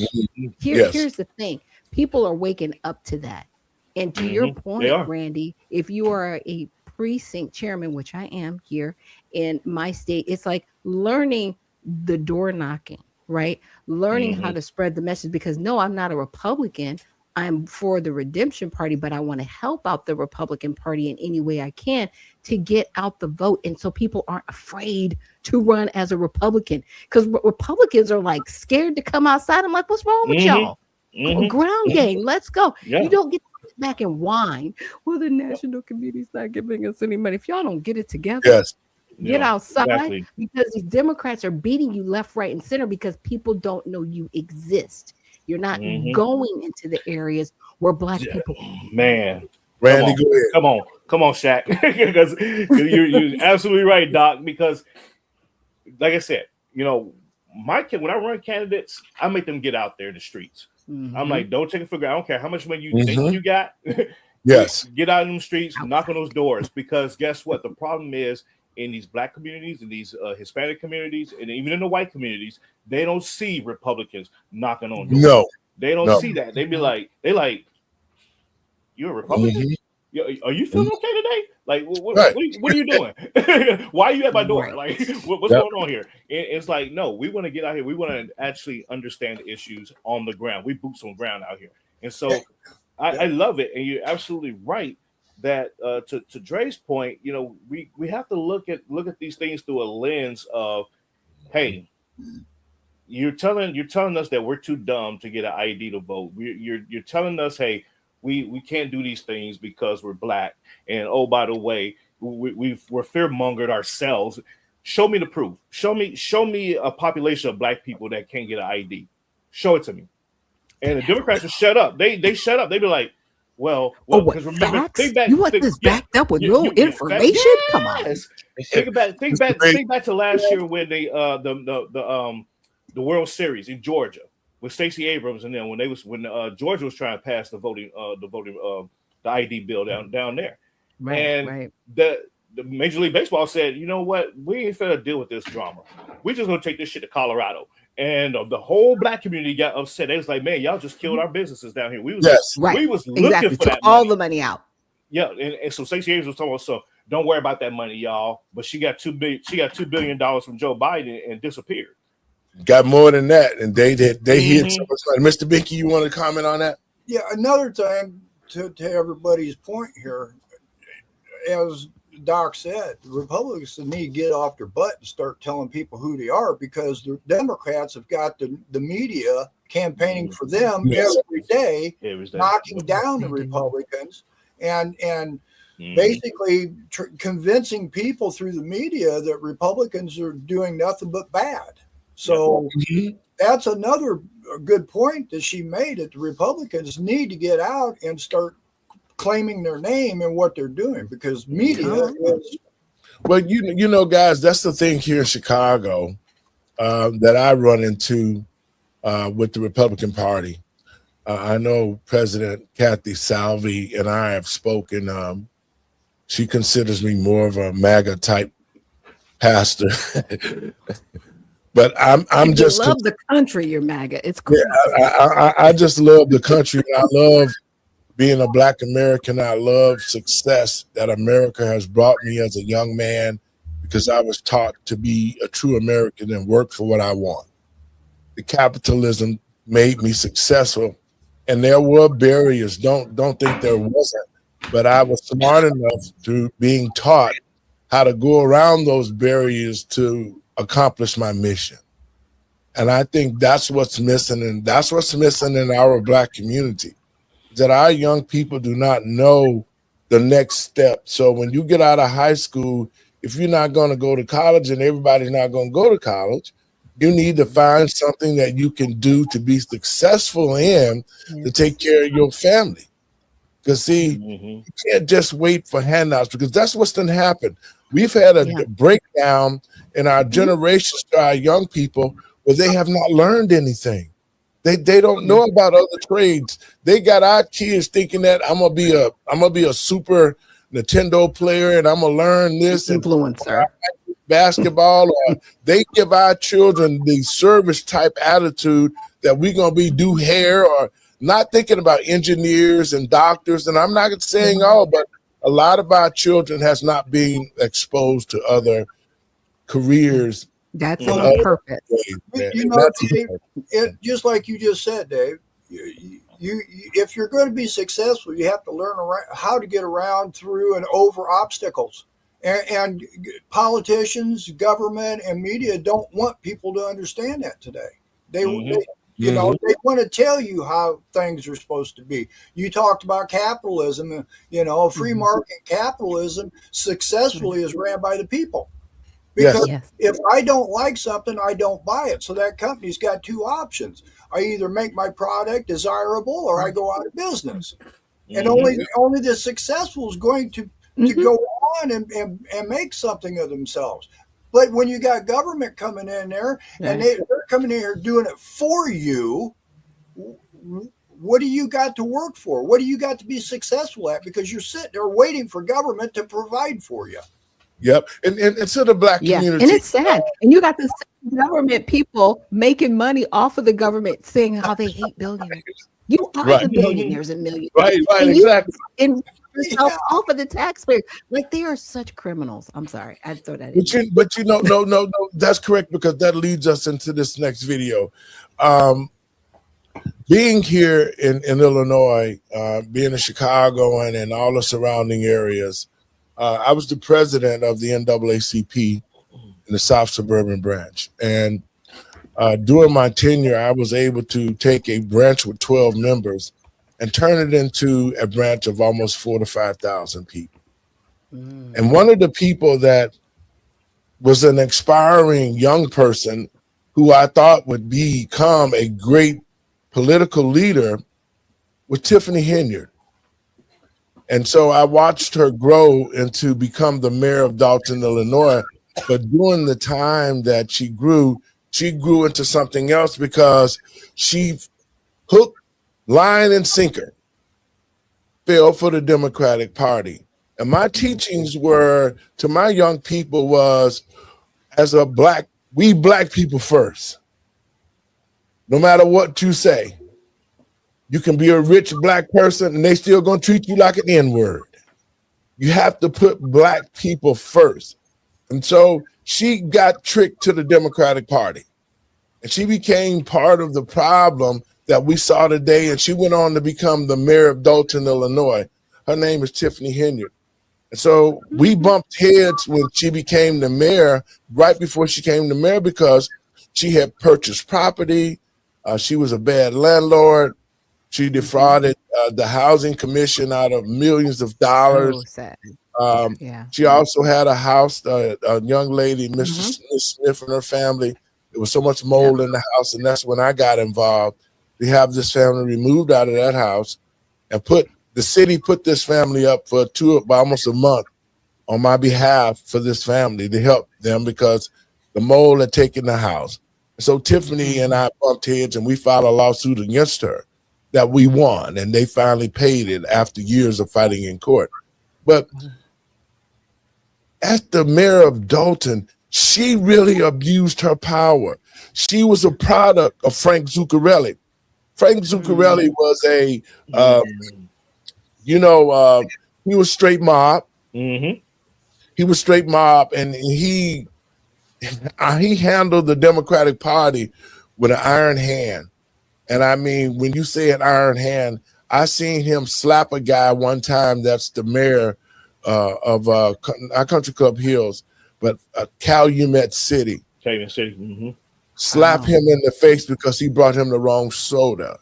here's the thing: people are waking up to that. And to your point, Randy, if you are a precinct chairman, which I am here in my state, it's like learning the door knocking, right? Learning how to spread the message, because no, I'm not a Republican. I'm for the Redemption Party, but I want to help out the Republican Party in any way I can to get out the vote. And so people aren't afraid to run as a Republican, because Republicans are like scared to come outside. I'm like, what's wrong with y'all? Ground game, let's go. You don't get to sit back and whine, well, the national committee's not giving us any money. If y'all don't get it together, get outside, because these Democrats are beating you left, right, and center because people don't know you exist. You're not going into the areas where black people. Randy, go ahead. Come on, Shaq. Because you're absolutely right, Doc. Because, like I said, you know, when I run candidates, I make them get out there in the streets. I'm like, don't take it for granted. I don't care how much money you think you got. Get out in the streets, knock on those doors. Because guess what? The problem is, in these black communities, in these Hispanic communities, and even in the white communities, they don't see Republicans knocking on doors. They don't see that. They like, you're a Republican? Are you feeling okay today? Like, what are you doing? Why are you at my door? Like, what's going on here? It's like, no, we want to get out here. We want to actually understand the issues on the ground. We boots on ground out here. And so I love it. And you're absolutely right that to Dre's point, you know, we have to look at these things through a lens of, hey, you're telling us that we're too dumb to get an ID to vote. You're telling us, hey, we can't do these things because we're black. And oh, by the way, we're fear-mongered ourselves. Show me the proof. Show me a population of black people that can't get an ID. Show it to me. And the Democrats will shut up. They shut up. They be like, well, because remember, facts? You want this backed up with real information? Come on. Think back to last year when they the World Series in Georgia with Stacey Abrams, and then when Georgia was trying to pass the ID bill down there, and the Major League Baseball said, you know what, we ain't finna deal with this drama. We just gonna take this shit to Colorado. And the whole black community got upset. They was like, man, y'all just killed our businesses down here. We was looking for that all the money out. Yeah, and so Stacey Abrams was talking about, so don't worry about that money, y'all. But she got $2 billion from Joe Biden and disappeared. Got more than that, and they hit so much money. Mr. Binky, you want to comment on that? Yeah, another thing to everybody's point here, as Doc said, the Republicans need to get off their butt and start telling people who they are, because the Democrats have got the media campaigning for them every day, knocking down the Republicans and basically convincing people through the media that Republicans are doing nothing but bad. So that's another good point that she made, that the Republicans need to get out and start claiming their name and what they're doing, because media is. Well, you know, guys, that's the thing here in Chicago that I run into with the Republican Party. I know President Kathy Salvi and I have spoken. She considers me more of a MAGA type pastor. But I'm just love the country. You're MAGA. It's cool. Yeah, I just love the country. I love being a Black American. I love success that America has brought me as a young man, because I was taught to be a true American and work for what I want. The capitalism made me successful, and there were barriers. Don't think there wasn't, but I was smart enough to being taught how to go around those barriers to accomplish my mission. And I think that's what's missing, and that's what's missing in our Black community, that our young people do not know the next step. So when you get out of high school, if you're not going to go to college and everybody's not going to go to college, you need to find something that you can do to be successful in to take care of your family. Because see, you can't just wait for handouts, because that's what's going to happen. We've had a breakdown in our generations to our young people where they have not learned anything. They don't know about other trades. They got our kids thinking that I'm gonna be a super Nintendo player and I'm gonna learn this influencer basketball, or they give our children the service type attitude that we're gonna do hair, or not thinking about engineers and doctors. And I'm not saying all, but a lot of our children has not been exposed to other careers. That's on purpose. You know, Dave, just like you just said, Dave, you if you're going to be successful, you have to learn how to get around through and over obstacles. And politicians, government, and media don't want people to understand that today. They you know, they want to tell you how things are supposed to be. You talked about capitalism, you know, free market capitalism successfully is ran by the people. Because if I don't like something, I don't buy it. So that company's got two options. I either make my product desirable or I go out of business. And only the successful is going to go on and make something of themselves. But when you got government coming in there and they're coming in here doing it for you, what do you got to work for? What do you got to be successful at? Because you're sitting there waiting for government to provide for you. Yep. And to the Black community. And it's sad. And you got the government people making money off of the government saying how they hate billionaires. You are the billionaires and millionaires. Right, exactly. And yourself off of the taxpayers. Like, they are such criminals. I'm sorry. I'd throw that in. But you know, no, that's correct, because that leads us into this next video. Being here in Illinois, being in Chicago and in all the surrounding areas, I was the president of the NAACP in the South Suburban branch. And during my tenure, I was able to take a branch with 12 members and turn it into a branch of almost 4,000 to 5,000 people. And one of the people that was an aspiring young person who I thought would become a great political leader was Tiffany Henyard. And so I watched her grow into become the mayor of Dalton, Illinois. But during the time that she grew into something else because she hook, line, and sinker fell for the Democratic Party. And my teachings were to my young people was, we black people first. No matter what you say, you can be a rich black person and they still gonna treat you like an N-word. You have to put black people first. And so she got tricked to the Democratic Party. And she became part of the problem that we saw today. And she went on to become the mayor of Dalton, Illinois. Her name is Tiffany Henyard. And so we bumped heads when she became the mayor, right before she came the mayor, because she had purchased property. She was a bad landlord. She defrauded the housing commission out of millions of dollars. So sad. She also had a house, a young lady, Mrs. Smith and her family. There was so much mold in the house, and that's when I got involved. We have this family removed out of that house and the city put this family up for almost a month on my behalf for this family to help them because the mold had taken the house. So Tiffany and I bumped heads and we filed a lawsuit against her that we won, and they finally paid it after years of fighting in court. But as the mayor of Dalton, she really abused her power. She was a product of Frank Zuccarelli. Frank Zuccarelli was he was straight mob. He was straight mob, and he handled the Democratic Party with an iron hand. And I mean, when you say an iron hand, I seen him slap a guy one time that's the mayor of not Country Club Hills, but Calumet City. Calumet City. Slap him in the face because he brought him the wrong soda.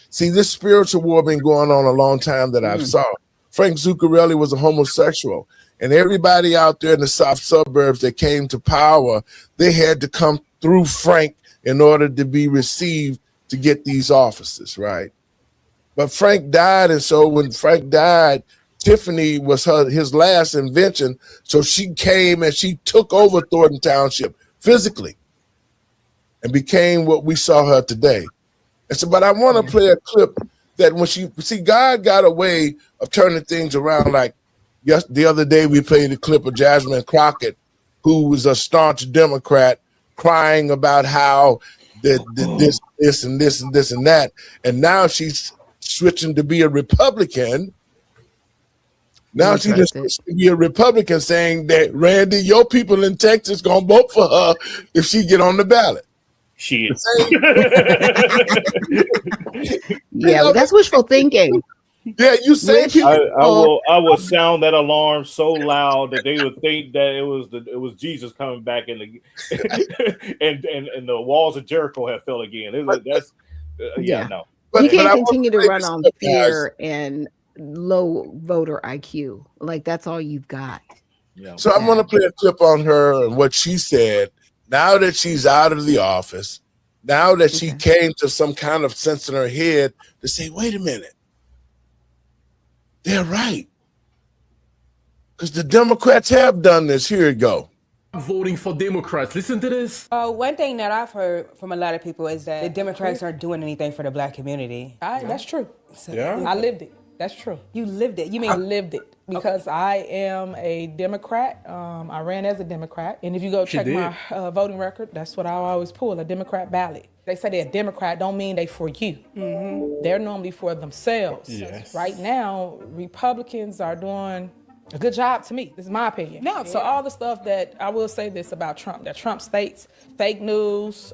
See, this spiritual war been going on a long time that I've saw. Frank Zuccarelli was a homosexual, and everybody out there in the south suburbs that came to power, they had to come through Frank in order to be received to get these offices, right? But Frank died, and so when Frank died, Tiffany was his last invention. So she came and she took over Thornton Township physically and became what we saw her today. And so, but I want to play a clip that when God got a way of turning things around. Like the other day, we played a clip of Jasmine Crockett, who was a staunch Democrat, crying about how this and this and this and that. And now she's switching to be a Republican. Now she just switched to be a Republican, saying that, Randy, your people in Texas gonna vote for her if she get on the ballot. She is. Yeah, that's wishful thinking. Yeah, you say I will sound that alarm so loud that they would think that it was Jesus coming back in the and the walls of Jericho have fell again. No. But you can't continue to run on fear and low voter IQ. Like that's all you've got. Yeah. So I'm gonna play a clip on her and what she said. Now that she's out of the office, now that she came to some kind of sense in her head to say, wait a minute, they're right. Because the Democrats have done this. Here you go. Voting for Democrats. Listen to this. One thing that I've heard from a lot of people is that the Democrats aren't doing anything for the Black community. That's true. So, I lived it. That's true. You lived it. You mean I lived it because I am a Democrat. I ran as a Democrat, and if you go check my voting record, that's what I always pull, a Democrat ballot. They say they're a Democrat, don't mean they for you. They're normally for themselves. Yes. Right now, Republicans are doing a good job to me. This is my opinion. No, so all the stuff that I will say this about Trump, that Trump states, fake news,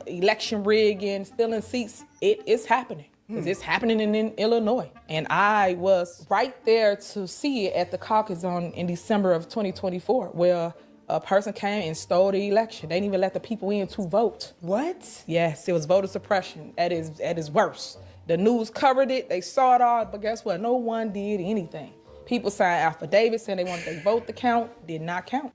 election rigging, stealing seats, it is happening. Because it's happening in Illinois. And I was right there to see it at the caucus in December of 2024, where a person came and stole the election. They didn't even let the people in to vote. What? Yes, it was voter suppression at its worst. The news covered it. They saw it all, but guess what? No one did anything. People signed affidavits saying they wanted their vote to count. Did not count.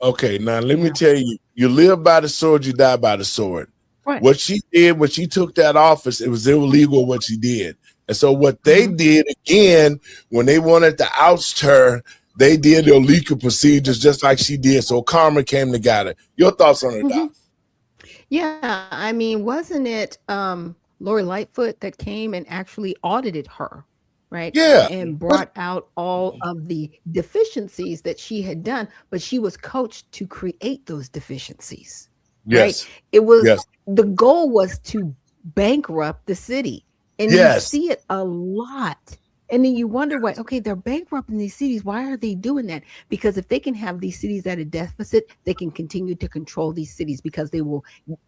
Okay, now let me tell you, you live by the sword, you die by the sword. Right. What she did when she took that office, it was illegal what she did. And so what they did again, when they wanted to oust her, they did illegal procedures just like she did. So karma came to get her. Your thoughts on it, Doc? Yeah, I mean, wasn't it Lori Lightfoot that came and actually audited her, right? Yeah. And brought out all of the deficiencies that she had done, but she was coached to create those deficiencies. Yes. Right? It was Yes. the goal was to bankrupt the city. And Yes. you see it a lot. And then you wonder why, okay, they're bankrupting these cities. Why are they doing that? Because if they can have these cities at a deficit, they can continue to control these cities because they will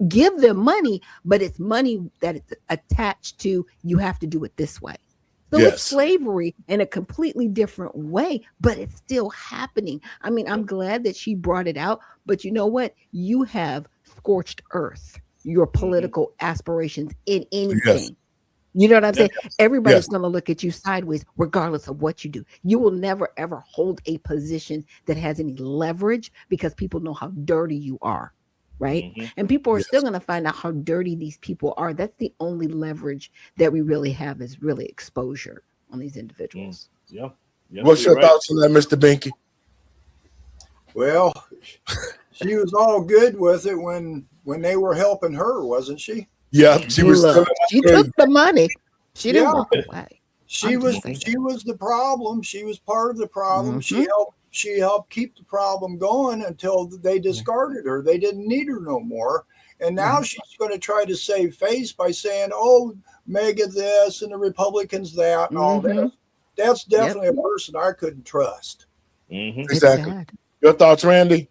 give them money, but it's money that it's attached to, you have to do it this way. So Yes. it's slavery in a completely different way, but it's still happening. I mean, I'm glad that she brought it out, but you know what? You have scorched earth, your political aspirations in anything. You know what I'm saying? Everybody's going to look at you sideways, regardless of what you do. You will never, ever hold a position that has any leverage because people know how dirty you are, right? And people are still going to find out how dirty these people are. That's the only leverage that we really have is really exposure on these individuals. Yeah. What's your thoughts on that, Mr. Binky? Well, she was all good with it when they were helping her, wasn't she? Yeah, she was. She took the money. She didn't walk away. She was the problem. She was part of the problem. She helped keep the problem going until they discarded her. They didn't need her no more. And now she's going to try to save face by saying, "Oh, Mega this and the Republicans that and all that." That's definitely a person I couldn't trust. Exactly. Your thoughts, Randy?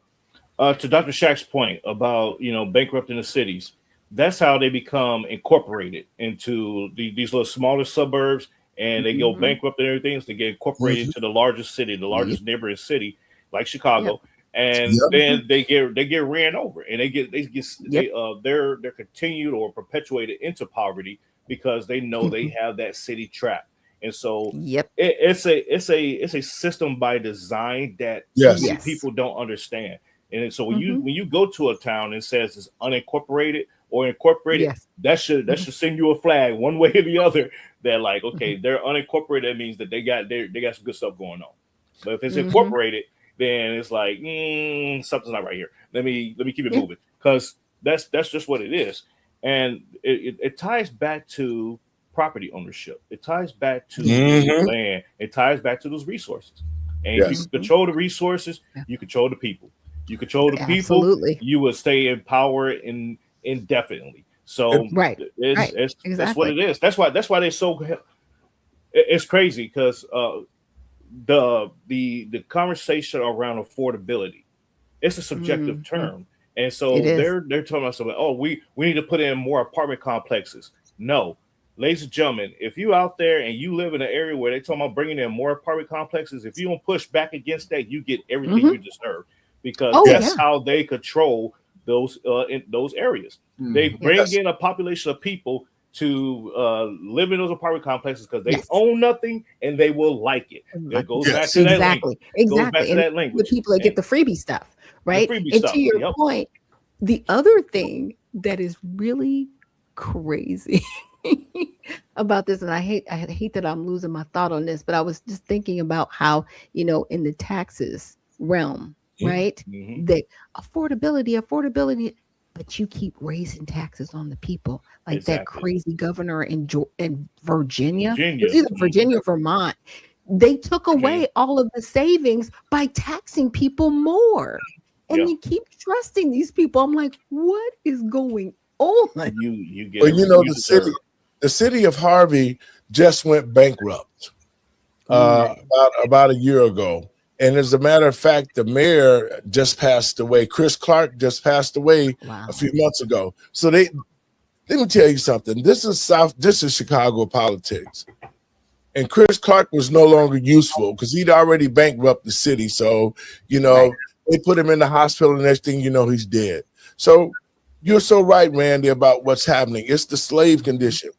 To Dr. Shack's point about bankrupting the cities. That's how they become incorporated into these little smaller suburbs, and they go bankrupt and everything. So they get incorporated into the largest city, the largest neighboring city, like Chicago, and then they get ran over, and they're continued or perpetuated into poverty because they know they have that city trapped. And so it's a system by design that many people don't understand. And so when you go to a town and it says it's unincorporated or incorporated, that should send you a flag one way or the other that like, okay, they're unincorporated. That means that they got some good stuff going on. But if it's incorporated, then it's like something's not right here. Let me keep it moving, because that's just what it is. And it ties back to property ownership. It ties back to land. It ties back to those resources. And if you control the resources, you control the people. You control the people, you will stay in power indefinitely. So it's that's what it is. That's why they're so. It's crazy because the conversation around affordability, it's a subjective term, and so they're telling us, oh, we need to put in more apartment complexes. No, ladies and gentlemen, if you out there and you live in an area where they're talking about bringing in more apartment complexes, if you don't push back against that, you get everything you deserve. Because that's how they control those in those areas. They bring in a population of people to live in those apartment complexes because they own nothing and they will like it. That goes back to that language. Goes back to that language. The people that get the freebie stuff, right? To your point, the other thing that is really crazy about this, and I hate that I'm losing my thought on this, but I was just thinking about how, in the taxes realm, right? The affordability, but you keep raising taxes on the people, like that crazy governor in Virginia. It's either Virginia or Vermont. They took away all of the savings by taxing people more, and you keep trusting these people. I'm like, what is going on? You get. Well, the city of Harvey just went bankrupt about a year ago. And as a matter of fact, the mayor just passed away. Chris Clark just passed away a few months ago. So let me tell you something. This is Chicago politics. And Chris Clark was no longer useful because he'd already bankrupted the city. So, They put him in the hospital, and next thing you know, he's dead. So you're so right, Randy, about what's happening. It's the slave condition.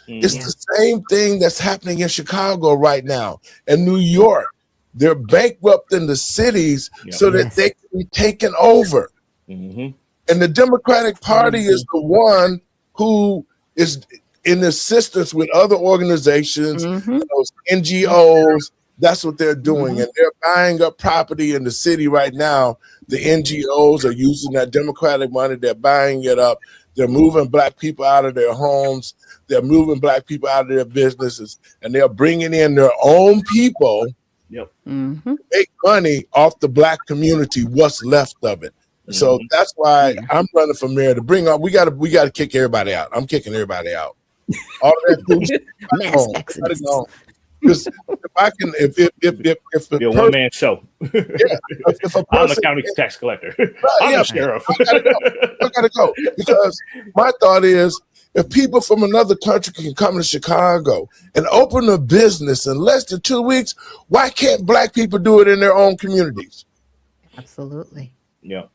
It's the same thing that's happening in Chicago right now, and New York. They're bankrupting the cities so that they can be taken over. And the Democratic Party is the one who is in assistance with other organizations, those NGOs. That's what they're doing. And they're buying up property in the city right now. The NGOs are using that Democratic money. They're buying it up. They're moving Black people out of their homes. They're moving Black people out of their businesses. And they're bringing in their own people to make money off the Black community, what's left of it. So that's why I'm running for mayor to bring up. We gotta kick everybody out. I'm kicking everybody out. All that mass exodus. Because if I can, if the a one man show, if a person, I'm the county tax collector, I'm the sheriff. I gotta go because my thought is, if people from another country can come to Chicago and open a business in less than 2 weeks, why can't Black people do it in their own communities? Absolutely. Yeah.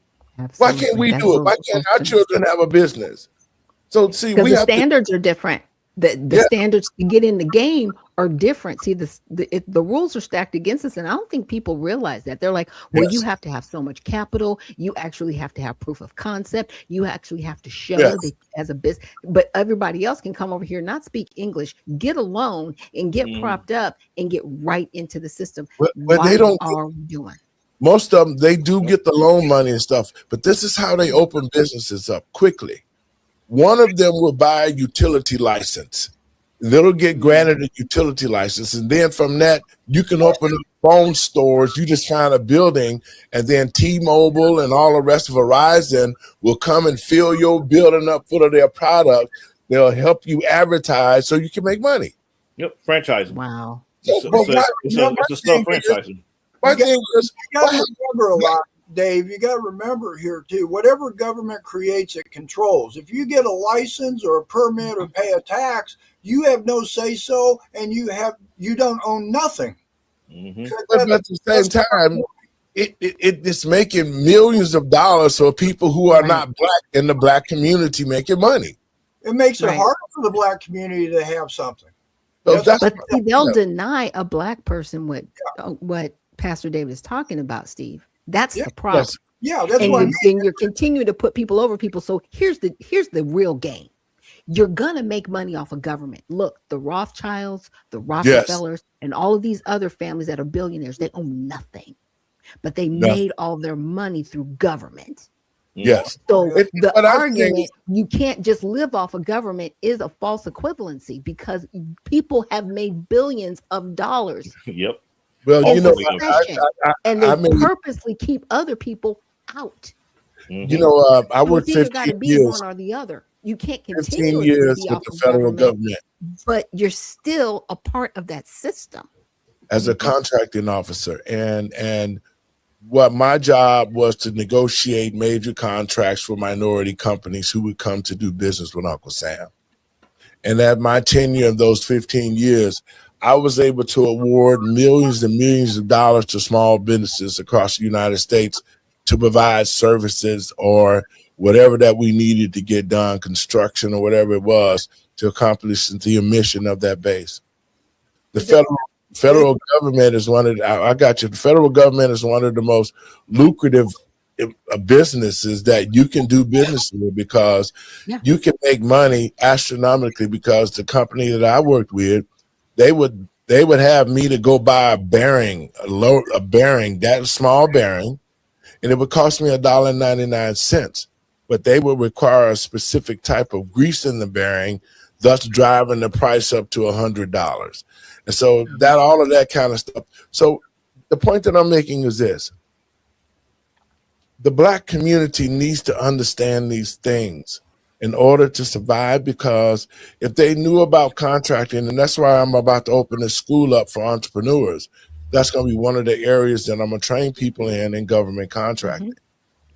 Why can't we do it? Why can't our children have a business? So see, because the standards are different. The standards to get in the game are different. See, the rules are stacked against us, and I don't think people realize that. They're like, well, you have to have so much capital. You actually have to have proof of concept. You actually have to show that as a business. But everybody else can come over here, not speak English, get a loan, and get propped up and get right into the system. But Why they don't. are we doing? Most of them, they do get the loan money and stuff, but this is how they open businesses up quickly. One of them will buy a utility license. They'll get granted a utility license. And then from that, you can open up phone stores. You just find a building, and then T-Mobile and all the rest of Verizon will come and fill your building up full of their product. They'll help you advertise so you can make money. Yep, franchising. Wow. It's a stuff franchising. You got to remember a lot, Dave. You got to remember here too. Whatever government creates, it controls. If you get a license or a permit or pay a tax, you have no say so, and you don't own nothing. But at the same time, it's making millions of dollars for people who are not Black in the Black community making money. It makes it harder for the Black community to have something. So but see, they'll deny a Black person what Pastor David is talking about, Steve. That's the problem. Yeah, that's and you're continuing to put people over people. So here's the real game. You're gonna make money off of government. Look, the Rothschilds, the Rockefellers, and all of these other families that are billionaires, they own nothing, but they made all their money through government. Yes. So the argument you can't just live off of government is a false equivalency because people have made billions of dollars. Yep. Well, you know, and they purposely keep other people out. You know, I worked 15 years. One or the other. You can't continue 15 years with the federal government, but you're still a part of that system as a contracting officer. And what my job was to negotiate major contracts for minority companies who would come to do business with Uncle Sam. And at my tenure of those 15 years, I was able to award millions and millions of dollars to small businesses across the United States to provide services or whatever that we needed to get done, construction or whatever it was, to accomplish the mission of that base. The federal government is the federal government is one of the most lucrative businesses that you can do business with because you can make money astronomically because the company that I worked with, they would have me to go buy a bearing, that small bearing, and it would cost me $1.99. But they would require a specific type of grease in the bearing, thus driving the price up to $100. And so all of that kind of stuff. So the point that I'm making is this. The Black community needs to understand these things in order to survive, because if they knew about contracting, and that's why I'm about to open this school up for entrepreneurs, that's going to be one of the areas that I'm going to train people in government contracting.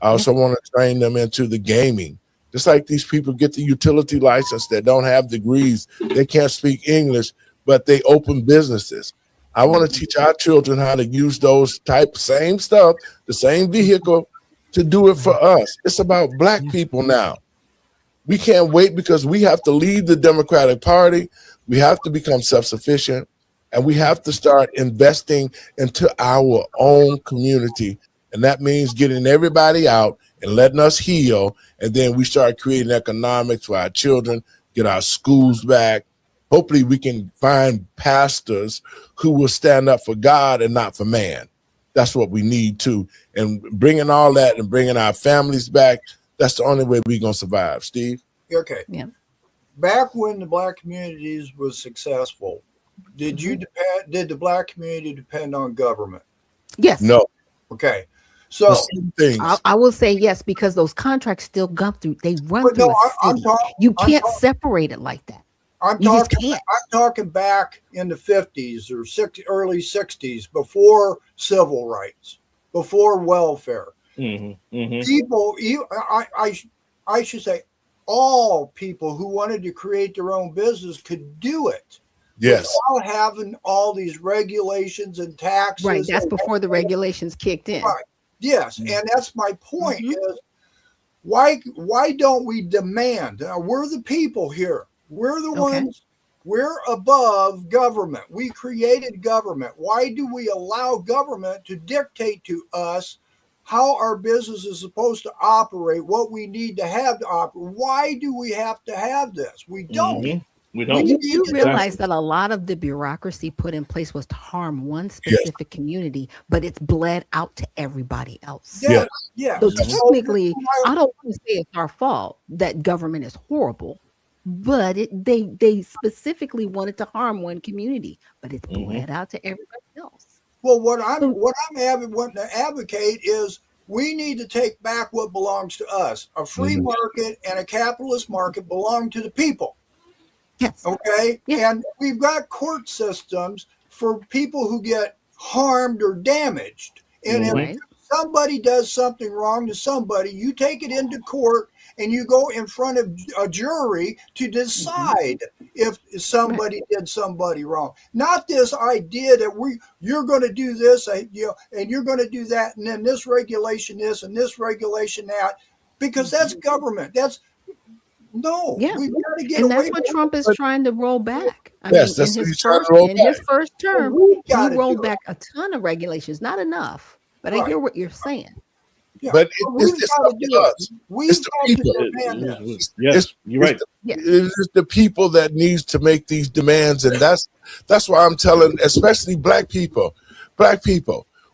I also want to train them into the gaming. Just like these people get the utility license that don't have degrees, they can't speak English, but they open businesses. I want to teach our children how to use those same stuff, the same vehicle, to do it for us. It's about Black people now. We can't wait because we have to leave the Democratic Party. We have to become self-sufficient, and we have to start investing into our own community. And that means getting everybody out and letting us heal. And then we start creating economics for our children, get our schools back. Hopefully we can find pastors who will stand up for God and not for man. That's what we need to. And bringing all that and bringing our families back, that's the only way we're going to survive. Steve? Okay. Yeah. Back when the Black communities was successful, did the Black community depend on government? Yes. No. Okay. So I will say yes, because those contracts still go through. They run But through no, a city. You can't separate it like that. I'm You just talking. can't. I'm talking back in the 50s or early 60s, before civil rights, before welfare. People, I should say, all people who wanted to create their own business could do it. Yes. Without having all these regulations and taxes. Right. That's before the regulations kicked in. Right. Yes, and that's my point. Is why don't we demand? Now, we're the people here. We're the ones. We're above government. We created government. Why do we allow government to dictate to us how our business is supposed to operate, what we need to have to operate? Why do we have to have this? We don't. We don't. You do realize that a lot of the bureaucracy put in place was to harm one specific community, but it's bled out to everybody else. Yes. Yes. So technically, I don't want to say it's our fault that government is horrible, but they specifically wanted to harm one community, but it's bled out to everybody else. Well, what I'm wanting to advocate is we need to take back what belongs to us. A free market and a capitalist market belong to the people. Yes. Okay. Yeah. And we've got court systems for people who get harmed or damaged. And if somebody does something wrong to somebody, you take it into court and you go in front of a jury to decide if somebody did somebody wrong. Not this idea that you're going to do this, and you're going to do that, and then this regulation this and this regulation that, because that's government. That's we got to get and away that's what from Trump it. is trying to roll back. I Yes, mean, that's in what his he's trying first to roll in back. his first term, We he gotta rolled do back a ton of regulations, not enough. But I hear what you're saying. Yeah. But we've it's got to up to do it. us. We've It's the got to people. demand this. Yes, you're right. It's the people that needs to make these demands, and that's why I'm telling, especially Black people,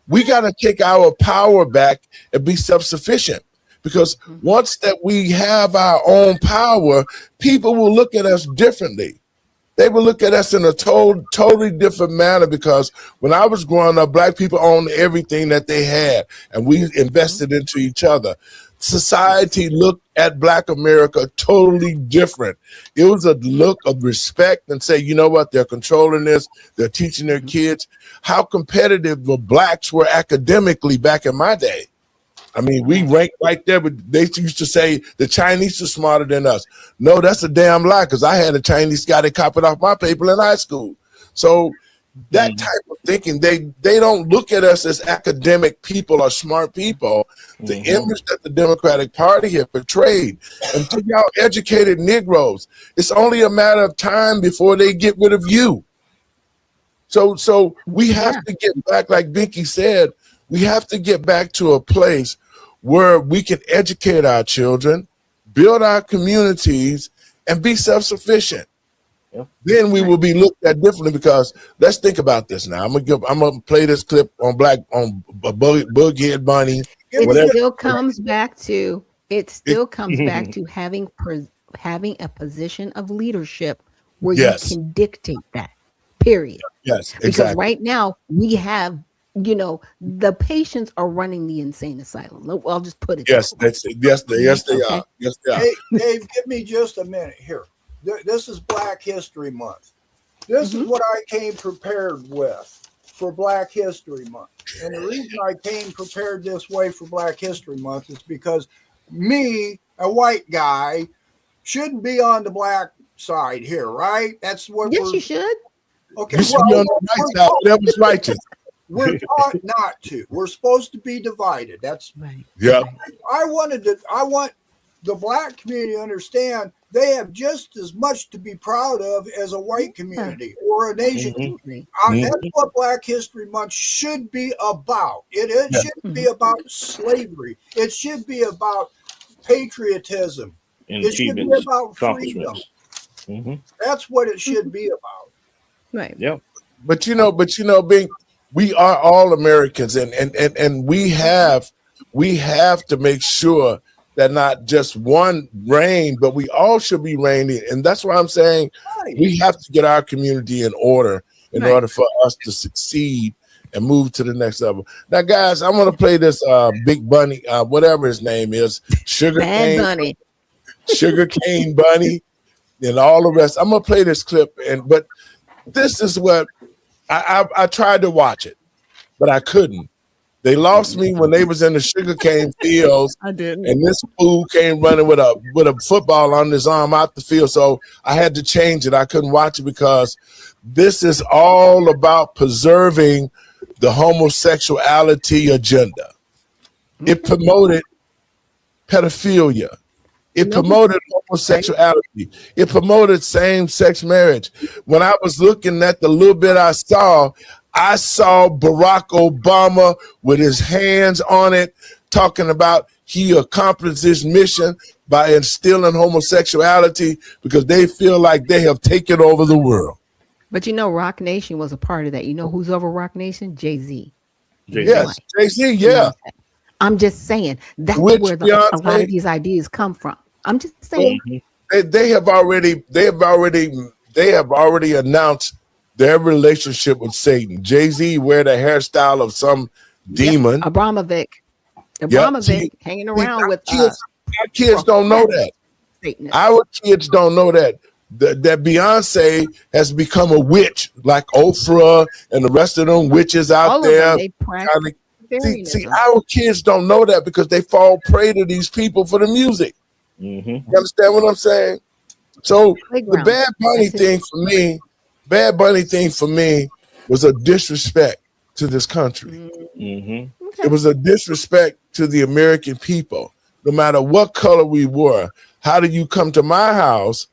we got to take our power back and be self-sufficient. Because once that we have our own power, people will look at us differently. They will look at us in a totally different manner, because when I was growing up, Black people owned everything that they had, and we invested into each other. Society looked at Black America totally different. It was a look of respect and say, you know what, they're controlling this, they're teaching their kids. How competitive the Blacks were academically back in my day. I mean, we ranked right there, but they used to say the Chinese are smarter than us. No, that's a damn lie, because I had a Chinese guy that copied off my paper in high school. So that type of thinking, they don't look at us as academic people or smart people. The image that the Democratic Party have portrayed, and to y'all educated Negroes, it's only a matter of time before they get rid of you. So we have to get back, like Binky said, we have to get back to a place where we can educate our children, build our communities, and be self-sufficient. Then we will be looked at differently, because let's think about this now. I'm gonna play this clip on Bughead Bunny. It still comes back to having a position of leadership where you can dictate that. Period. Yes, because exactly. right now we have, the patients are running the insane asylum. I'll just put it. Yes, that's it. Yes, they are. Yes, they are. Hey, Dave, give me just a minute here. This is Black History Month. This is what I came prepared with for Black History Month. And the reason I came prepared this way for Black History Month is because me, a white guy, shouldn't be on the black side here, right? That's what you should. Okay, You should be on the right side. Whatever's righteous. we're taught not to. We're supposed to be divided. That's Right. Yeah. I want the black community to understand they have just as much to be proud of as a white community or an Asian community. That's what Black History Month should be about. It shouldn't be about slavery. It should be about patriotism. It should be about freedom. That's what it should be about. Right. Yeah. But Bing, we are all Americans, and we have to make sure that not just one reign, but we all should be reigning. And that's why I'm saying we have to get our community in order order for us to succeed and move to the next level. Now, guys, I'm gonna play this Big Bunny, whatever his name is, Sugar Cane Bunny, and all the rest. I'm gonna play this clip, but this is what I tried to watch it, but I couldn't. They lost me when they was in the sugarcane fields. I didn't. And this fool came running with a football on his arm out the field. So I had to change it. I couldn't watch it because this is all about preserving the homosexuality agenda. It promoted pedophilia. It promoted homosexuality. It promoted same-sex marriage. When I was looking at the little bit I saw Barack Obama with his hands on it, talking about he accomplished his mission by instilling homosexuality because they feel like they have taken over the world. But Rock Nation was a part of that. You know who's over Rock Nation? Jay-Z. Yes, Jay-Z, yeah. I'm just saying that's where a lot of these ideas come from. I'm just saying. They have already announced their relationship with Satan. Jay-Z wear the hairstyle of some demon. Abramovich hanging around with our kids don't know that. Satanists. Our kids don't know that Beyonce has become a witch, like Oprah and the rest of them witches out there. See, our kids don't know that because they fall prey to these people for the music. You understand what I'm saying? So the Bad Bunny thing for me was a disrespect to this country. It was a disrespect to the American people. No matter what color we were, how do you come to my house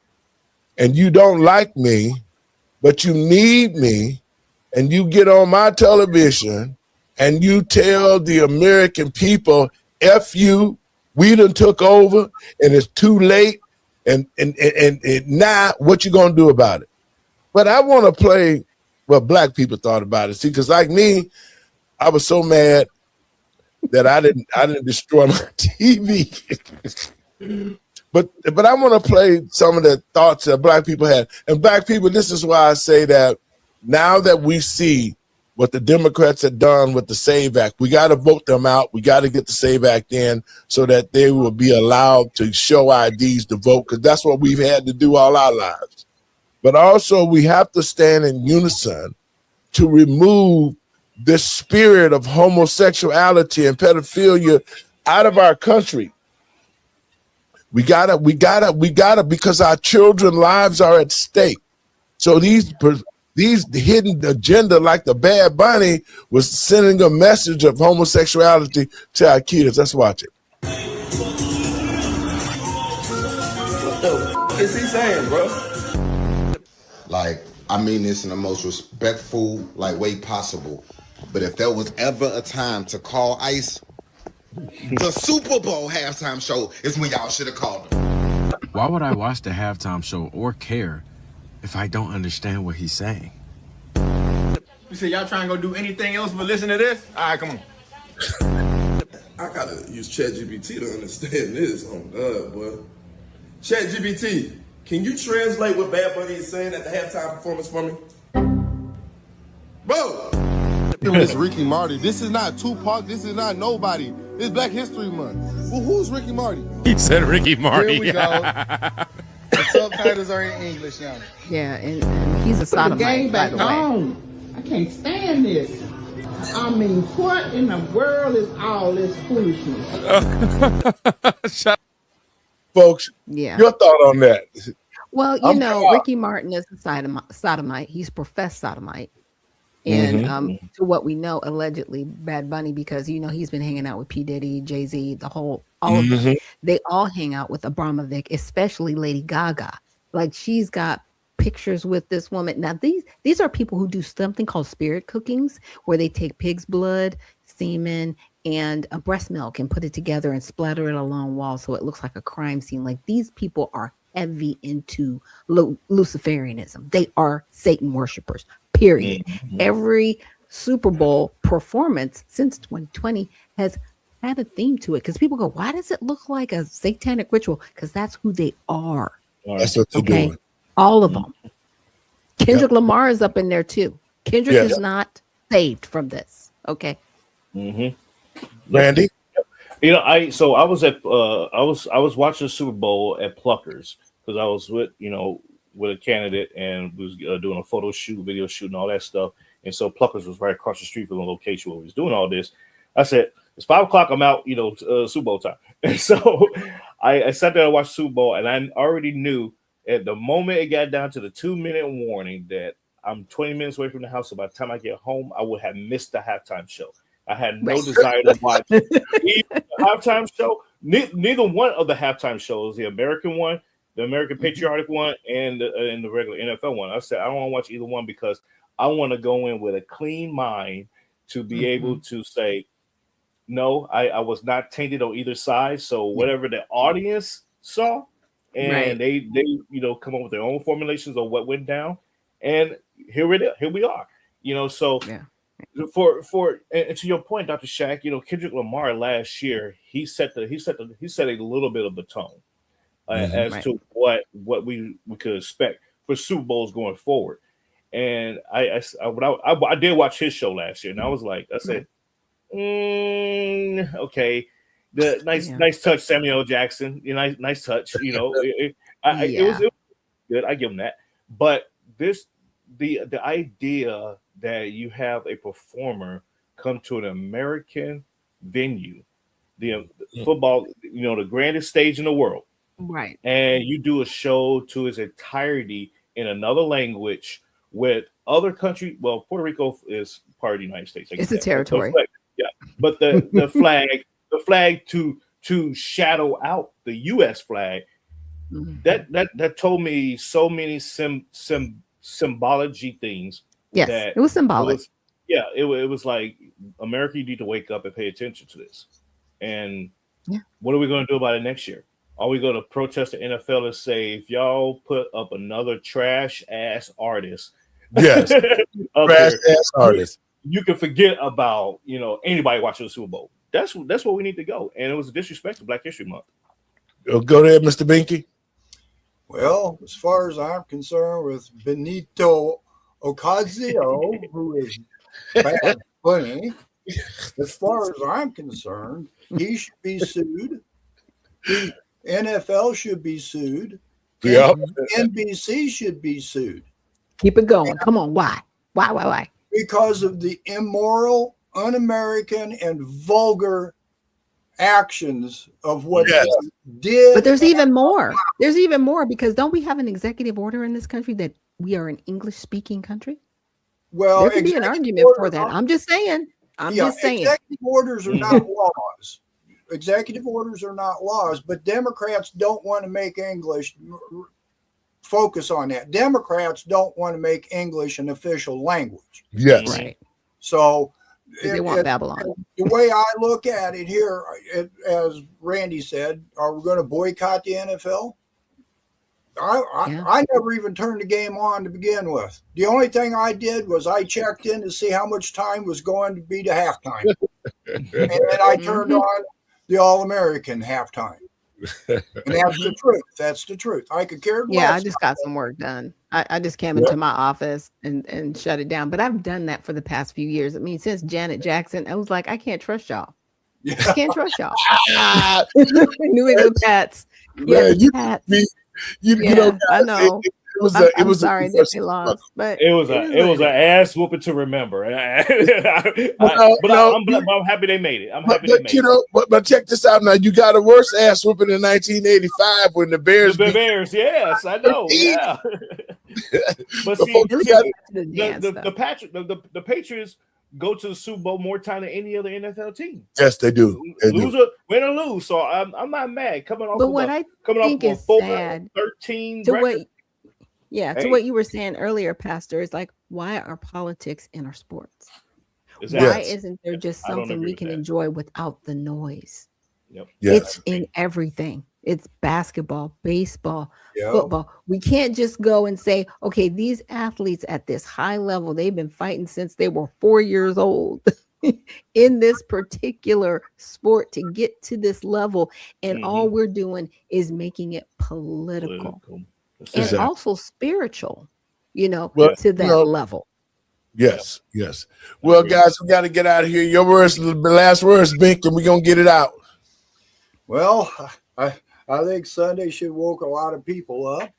and you don't like me, but you need me, and you get on my television and you tell the American people, F you, we done took over and it's too late, and now what you gonna do about it? But I want to play what black people thought about it. See, because like me, I was so mad that I didn't destroy my TV. But I want to play some of the thoughts that black people had. And black people, this is why I say that now that we see what the Democrats have done with the SAVE Act, we got to vote them out. We got to get the SAVE Act in so that they will be allowed to show IDs to vote, because that's what we've had to do all our lives. But also we have to stand in unison to remove this spirit of homosexuality and pedophilia out of our country. We gotta, because our children's lives are at stake. So these hidden agenda, like the Bad Bunny, was sending a message of homosexuality to our kids. Let's watch it. What the f is he saying, bro? Like, I mean this in the most respectful way possible. But if there was ever a time to call ICE, the Super Bowl halftime show is when y'all should have called them. Why would I watch the halftime show or care if I don't understand what he's saying? You say y'all trying to go do anything else but listen to this? All right, come on. I gotta use ChatGPT to understand this. Oh God, boy. ChatGPT, can you translate what Bad Bunny is saying at the halftime performance for me? Bro! This Ricky Marty. This is not Tupac. This is not nobody. It's Black History Month. Well, who's Ricky Marty? He said Ricky Marty. Here we go. The subtitles are in English now. Yeah, and he's a sodomite, by the way. I can't stand this. I mean, what in the world is all this foolishness? Folks, your thought on that? Well, you know, Ricky Martin is a sodomite. He's professed sodomite. And to what we know, allegedly Bad Bunny, because you know he's been hanging out with P. Diddy, Jay-Z, all of them. They all hang out with Abramovich, especially Lady Gaga. Like she's got pictures with this woman. Now these are people who do something called spirit cookings, where they take pig's blood, semen, and a breast milk and put it together and splatter it along walls so it looks like a crime scene. Like these people are heavy into Luciferianism. They are Satan worshipers. Period. Every Super Bowl performance since 2020 has had a theme to it because people go, why does it look like a satanic ritual? Because that's who they are. That's what they're doing. All of them. Kendrick Lamar is up in there too. Kendrick is not saved from this. Okay. Randy? You know, I was at I was watching the Super Bowl at Pluckers because I was with a candidate and was doing a photo shoot, video shoot, and all that stuff. And so Pluckers was right across the street from the location where we was doing all this. I said, it's 5 o'clock. I'm out, Super Bowl time. And so I sat there and watched Super Bowl, and I already knew at the moment it got down to the 2-minute warning that I'm 20 minutes away from the house. So by the time I get home, I would have missed the halftime show. I had no desire to watch either the halftime show. Neither one of the halftime shows, the American one, the American Patriotic one, and the regular NFL one. I said I don't want to watch either one because I want to go in with a clean mind to be able to say, no, I was not tainted on either side. So whatever the audience saw, and they come up with their own formulations of what went down, and here we are. So for and to your point, Dr. Shack, Kendrick Lamar last year he set a little bit of the tone. As to what we could expect for Super Bowls going forward. And I did watch his show last year, and I was like, I said, okay, the nice touch, Samuel L. Jackson, nice touch, it was good. I give him that. But the idea that you have a performer come to an American venue, the football, the grandest stage in the world. Right. And you do a show to its entirety in another language with other country. Well, Puerto Rico is part of the United States. It's a territory. But the flag to shadow out the U.S. flag, that told me so many symbology things. Yes, that it was symbolic. It was like, America, you need to wake up and pay attention to this. And what are we going to do about it next year? Are we going to protest the NFL and say, if y'all put up another trash ass artist, trash ass artist, you can forget about anybody watching the Super Bowl? That's where we need to go. And it was a disrespect to Black History Month. Go ahead, Mr. Binky. Well, as far as I'm concerned, with Benito Ocasio, who is Bad Bunny, as far as I'm concerned, he should be sued. The NFL should be sued. NBC should be sued. Keep it going. Come on. Why? Because of the immoral, un-American, and vulgar actions of what they did. But there's even more. There's even more, because don't we have an executive order in this country that we are an English-speaking country? Well, there could be an argument for that. I'm just saying. Executive orders are not laws. Executive orders are not laws, but Democrats don't want to make English focus on that. Democrats don't want to make English an official language. Yes. Right. So they want Babylon. The way I look at it here, as Randy said, are we going to boycott the NFL? I never even turned the game on to begin with. The only thing I did was I checked in to see how much time was going to be to halftime. And then I turned on the All-American halftime. And that's the truth. That's the truth. I could care less. Yeah, I just got some work done. I just came into my office and shut it down. But I've done that for the past few years. I mean, since Janet Jackson, I was like, I can't trust y'all. I can't trust y'all. New England Pats. Yeah, Pats. You know, I know. I'm sorry that they lost, but It was an ass whooping to remember. I'm happy they made it. I'm happy they made it. But check this out now. You got a worse ass whooping in 1985 when the Bears. The Bears, yes, I know. Yeah. But see, the Patriots go to the Super Bowl more time than any other NFL team. Yes, they do. Win or lose. So I'm not mad. Coming off is sad 13 to record. to what you were saying earlier, Pastor, is like, why are politics in our sports? Exactly. Why isn't there just something we can enjoy without the noise? Yep. Yes. It's in everything. It's basketball, baseball, football. We can't just go and say, okay, these athletes at this high level, they've been fighting since they were 4 years old in this particular sport to get to this level. And all we're doing is making it political. And also spiritual, to that level. Yes, yes. Well, guys, we got to get out of here. Your words, the last words, Bink, and we're going to get it out. Well, I think Sunday should woke a lot of people up.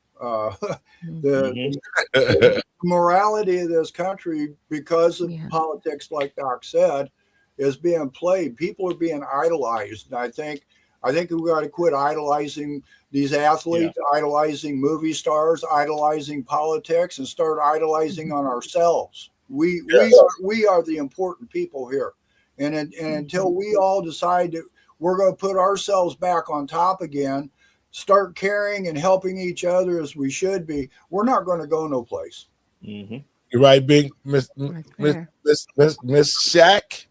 The morality of this country, because of politics, like Doc said, is being played. People are being idolized. And I think we got to quit idolizing these athletes, idolizing movie stars, idolizing politics, and start idolizing on ourselves. We are the important people here. And until we all decide that we're going to put ourselves back on top again, start caring and helping each other as we should be, we're not going to go no place. You're right, Big Miss Shaq.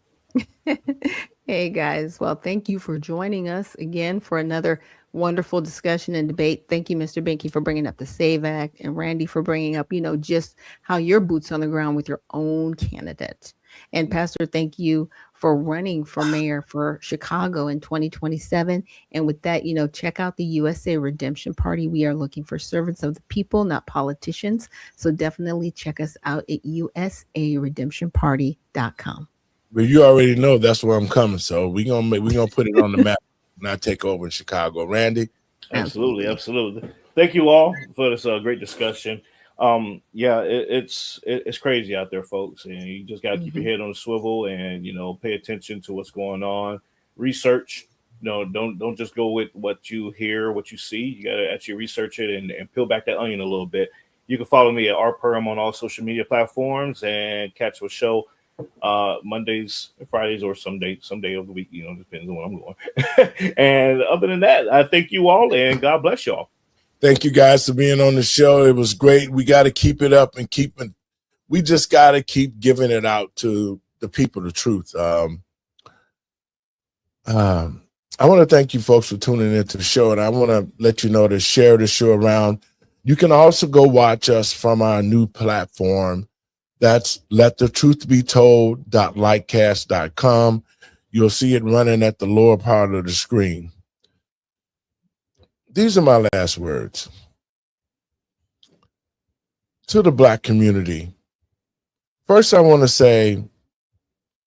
Hey guys, well, thank you for joining us again for another wonderful discussion and debate. Thank you, Mr. Binky, for bringing up the SAVE Act, and Randy for bringing up, just how your boots on the ground with your own candidate. And Pastor, thank you for running for mayor for Chicago in 2027. And with that, check out the USA Redemption Party. We are looking for servants of the people, not politicians. So definitely check us out at usaredemptionparty.com. But you already know that's where I'm coming. So we're gonna put it on the map, not take over in Chicago. Randy? Absolutely. Thank you all for this great discussion. It's crazy out there, folks, and you just got to keep your head on the swivel and pay attention to what's going on. Research. Don't just go with what you hear, what you see. You got to actually research it and peel back that onion a little bit. You can follow me at rperm on all social media platforms and catch the show Mondays, Fridays, or some day of the week. Depends on where I'm going. And other than that, I thank you all and God bless y'all. Thank you guys for being on the show. It was great. We got to keep it up and we just got to keep giving it out to the people, the truth. I want to thank you folks for tuning into the show, and I want to let you know to share the show around. You can also go watch us from our new platform. That's letthetruthbetold.lightcast.com. You'll see it running at the lower part of the screen. These are my last words. To the Black community, first I want to say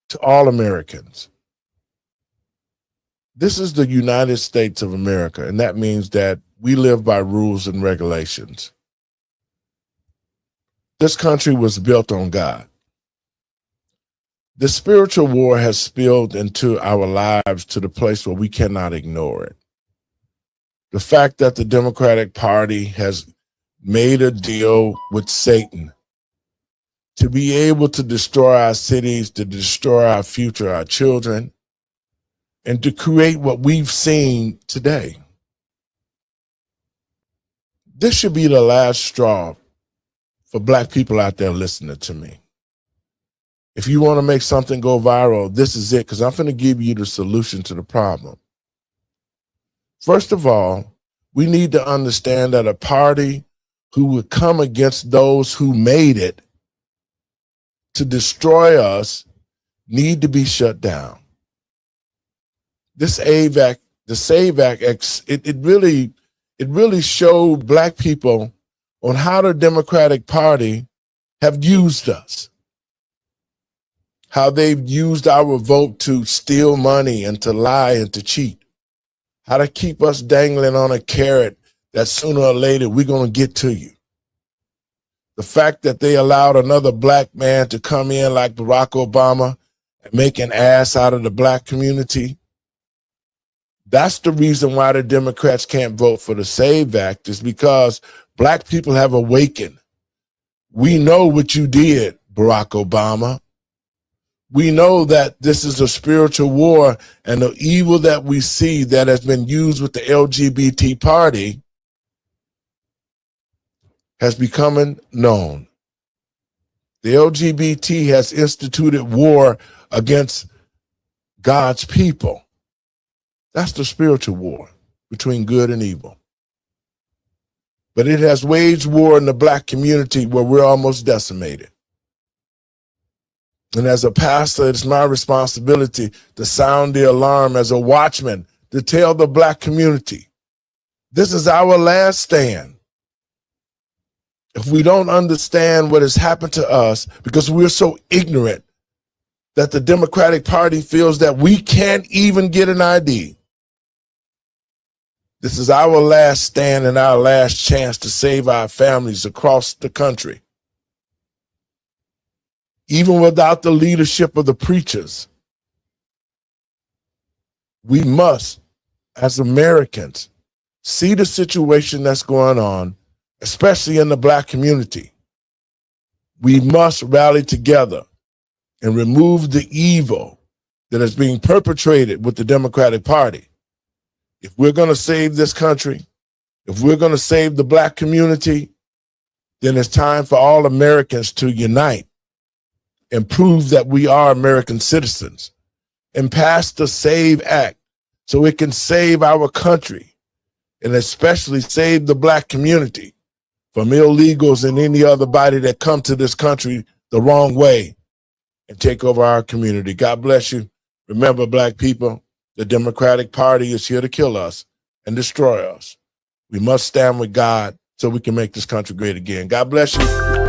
to all Americans, this is the United States of America, and that means that we live by rules and regulations. This country was built on God. The spiritual war has spilled into our lives to the place where we cannot ignore it. The fact that the Democratic Party has made a deal with Satan to be able to destroy our cities, to destroy our future, our children, and to create what we've seen today. This should be the last straw for Black people out there listening to me. If you want to make something go viral, this is it, because I'm going to give you the solution to the problem. First of all, we need to understand that a party who would come against those who made it to destroy us need to be shut down. This SAVE Act, it really showed Black people on how the Democratic Party have used us, how they've used our vote to steal money and to lie and to cheat, how to keep us dangling on a carrot that sooner or later we're going to get to you. The fact that they allowed another black man to come in like Barack Obama and make an ass out of the black community, that's the reason why the Democrats can't vote for the SAVE Act, is because black people have awakened. We know what you did, Barack Obama. We know that this is a spiritual war, and the evil that we see that has been used with the LGBT party has become known. The LGBT has instituted war against God's people. That's the spiritual war between good and evil. But it has waged war in the black community where we're almost decimated. And as a pastor, it's my responsibility to sound the alarm as a watchman, to tell the black community, this is our last stand. If we don't understand what has happened to us, because we're so ignorant that the Democratic Party feels that we can't even get an ID. This is our last stand and our last chance to save our families across the country. Even without the leadership of the preachers, we must, as Americans, see the situation that's going on, especially in the black community. We must rally together and remove the evil that is being perpetrated with the Democratic Party. If we're going to save this country, if we're going to save the black community, then it's time for all Americans to unite and prove that we are American citizens and pass the SAVE Act so it can save our country and especially save the black community from illegals and any other body that come to this country the wrong way and take over our community. God bless you. Remember, black people, the Democratic Party is here to kill us and destroy us. We must stand with God so we can make this country great again. God bless you.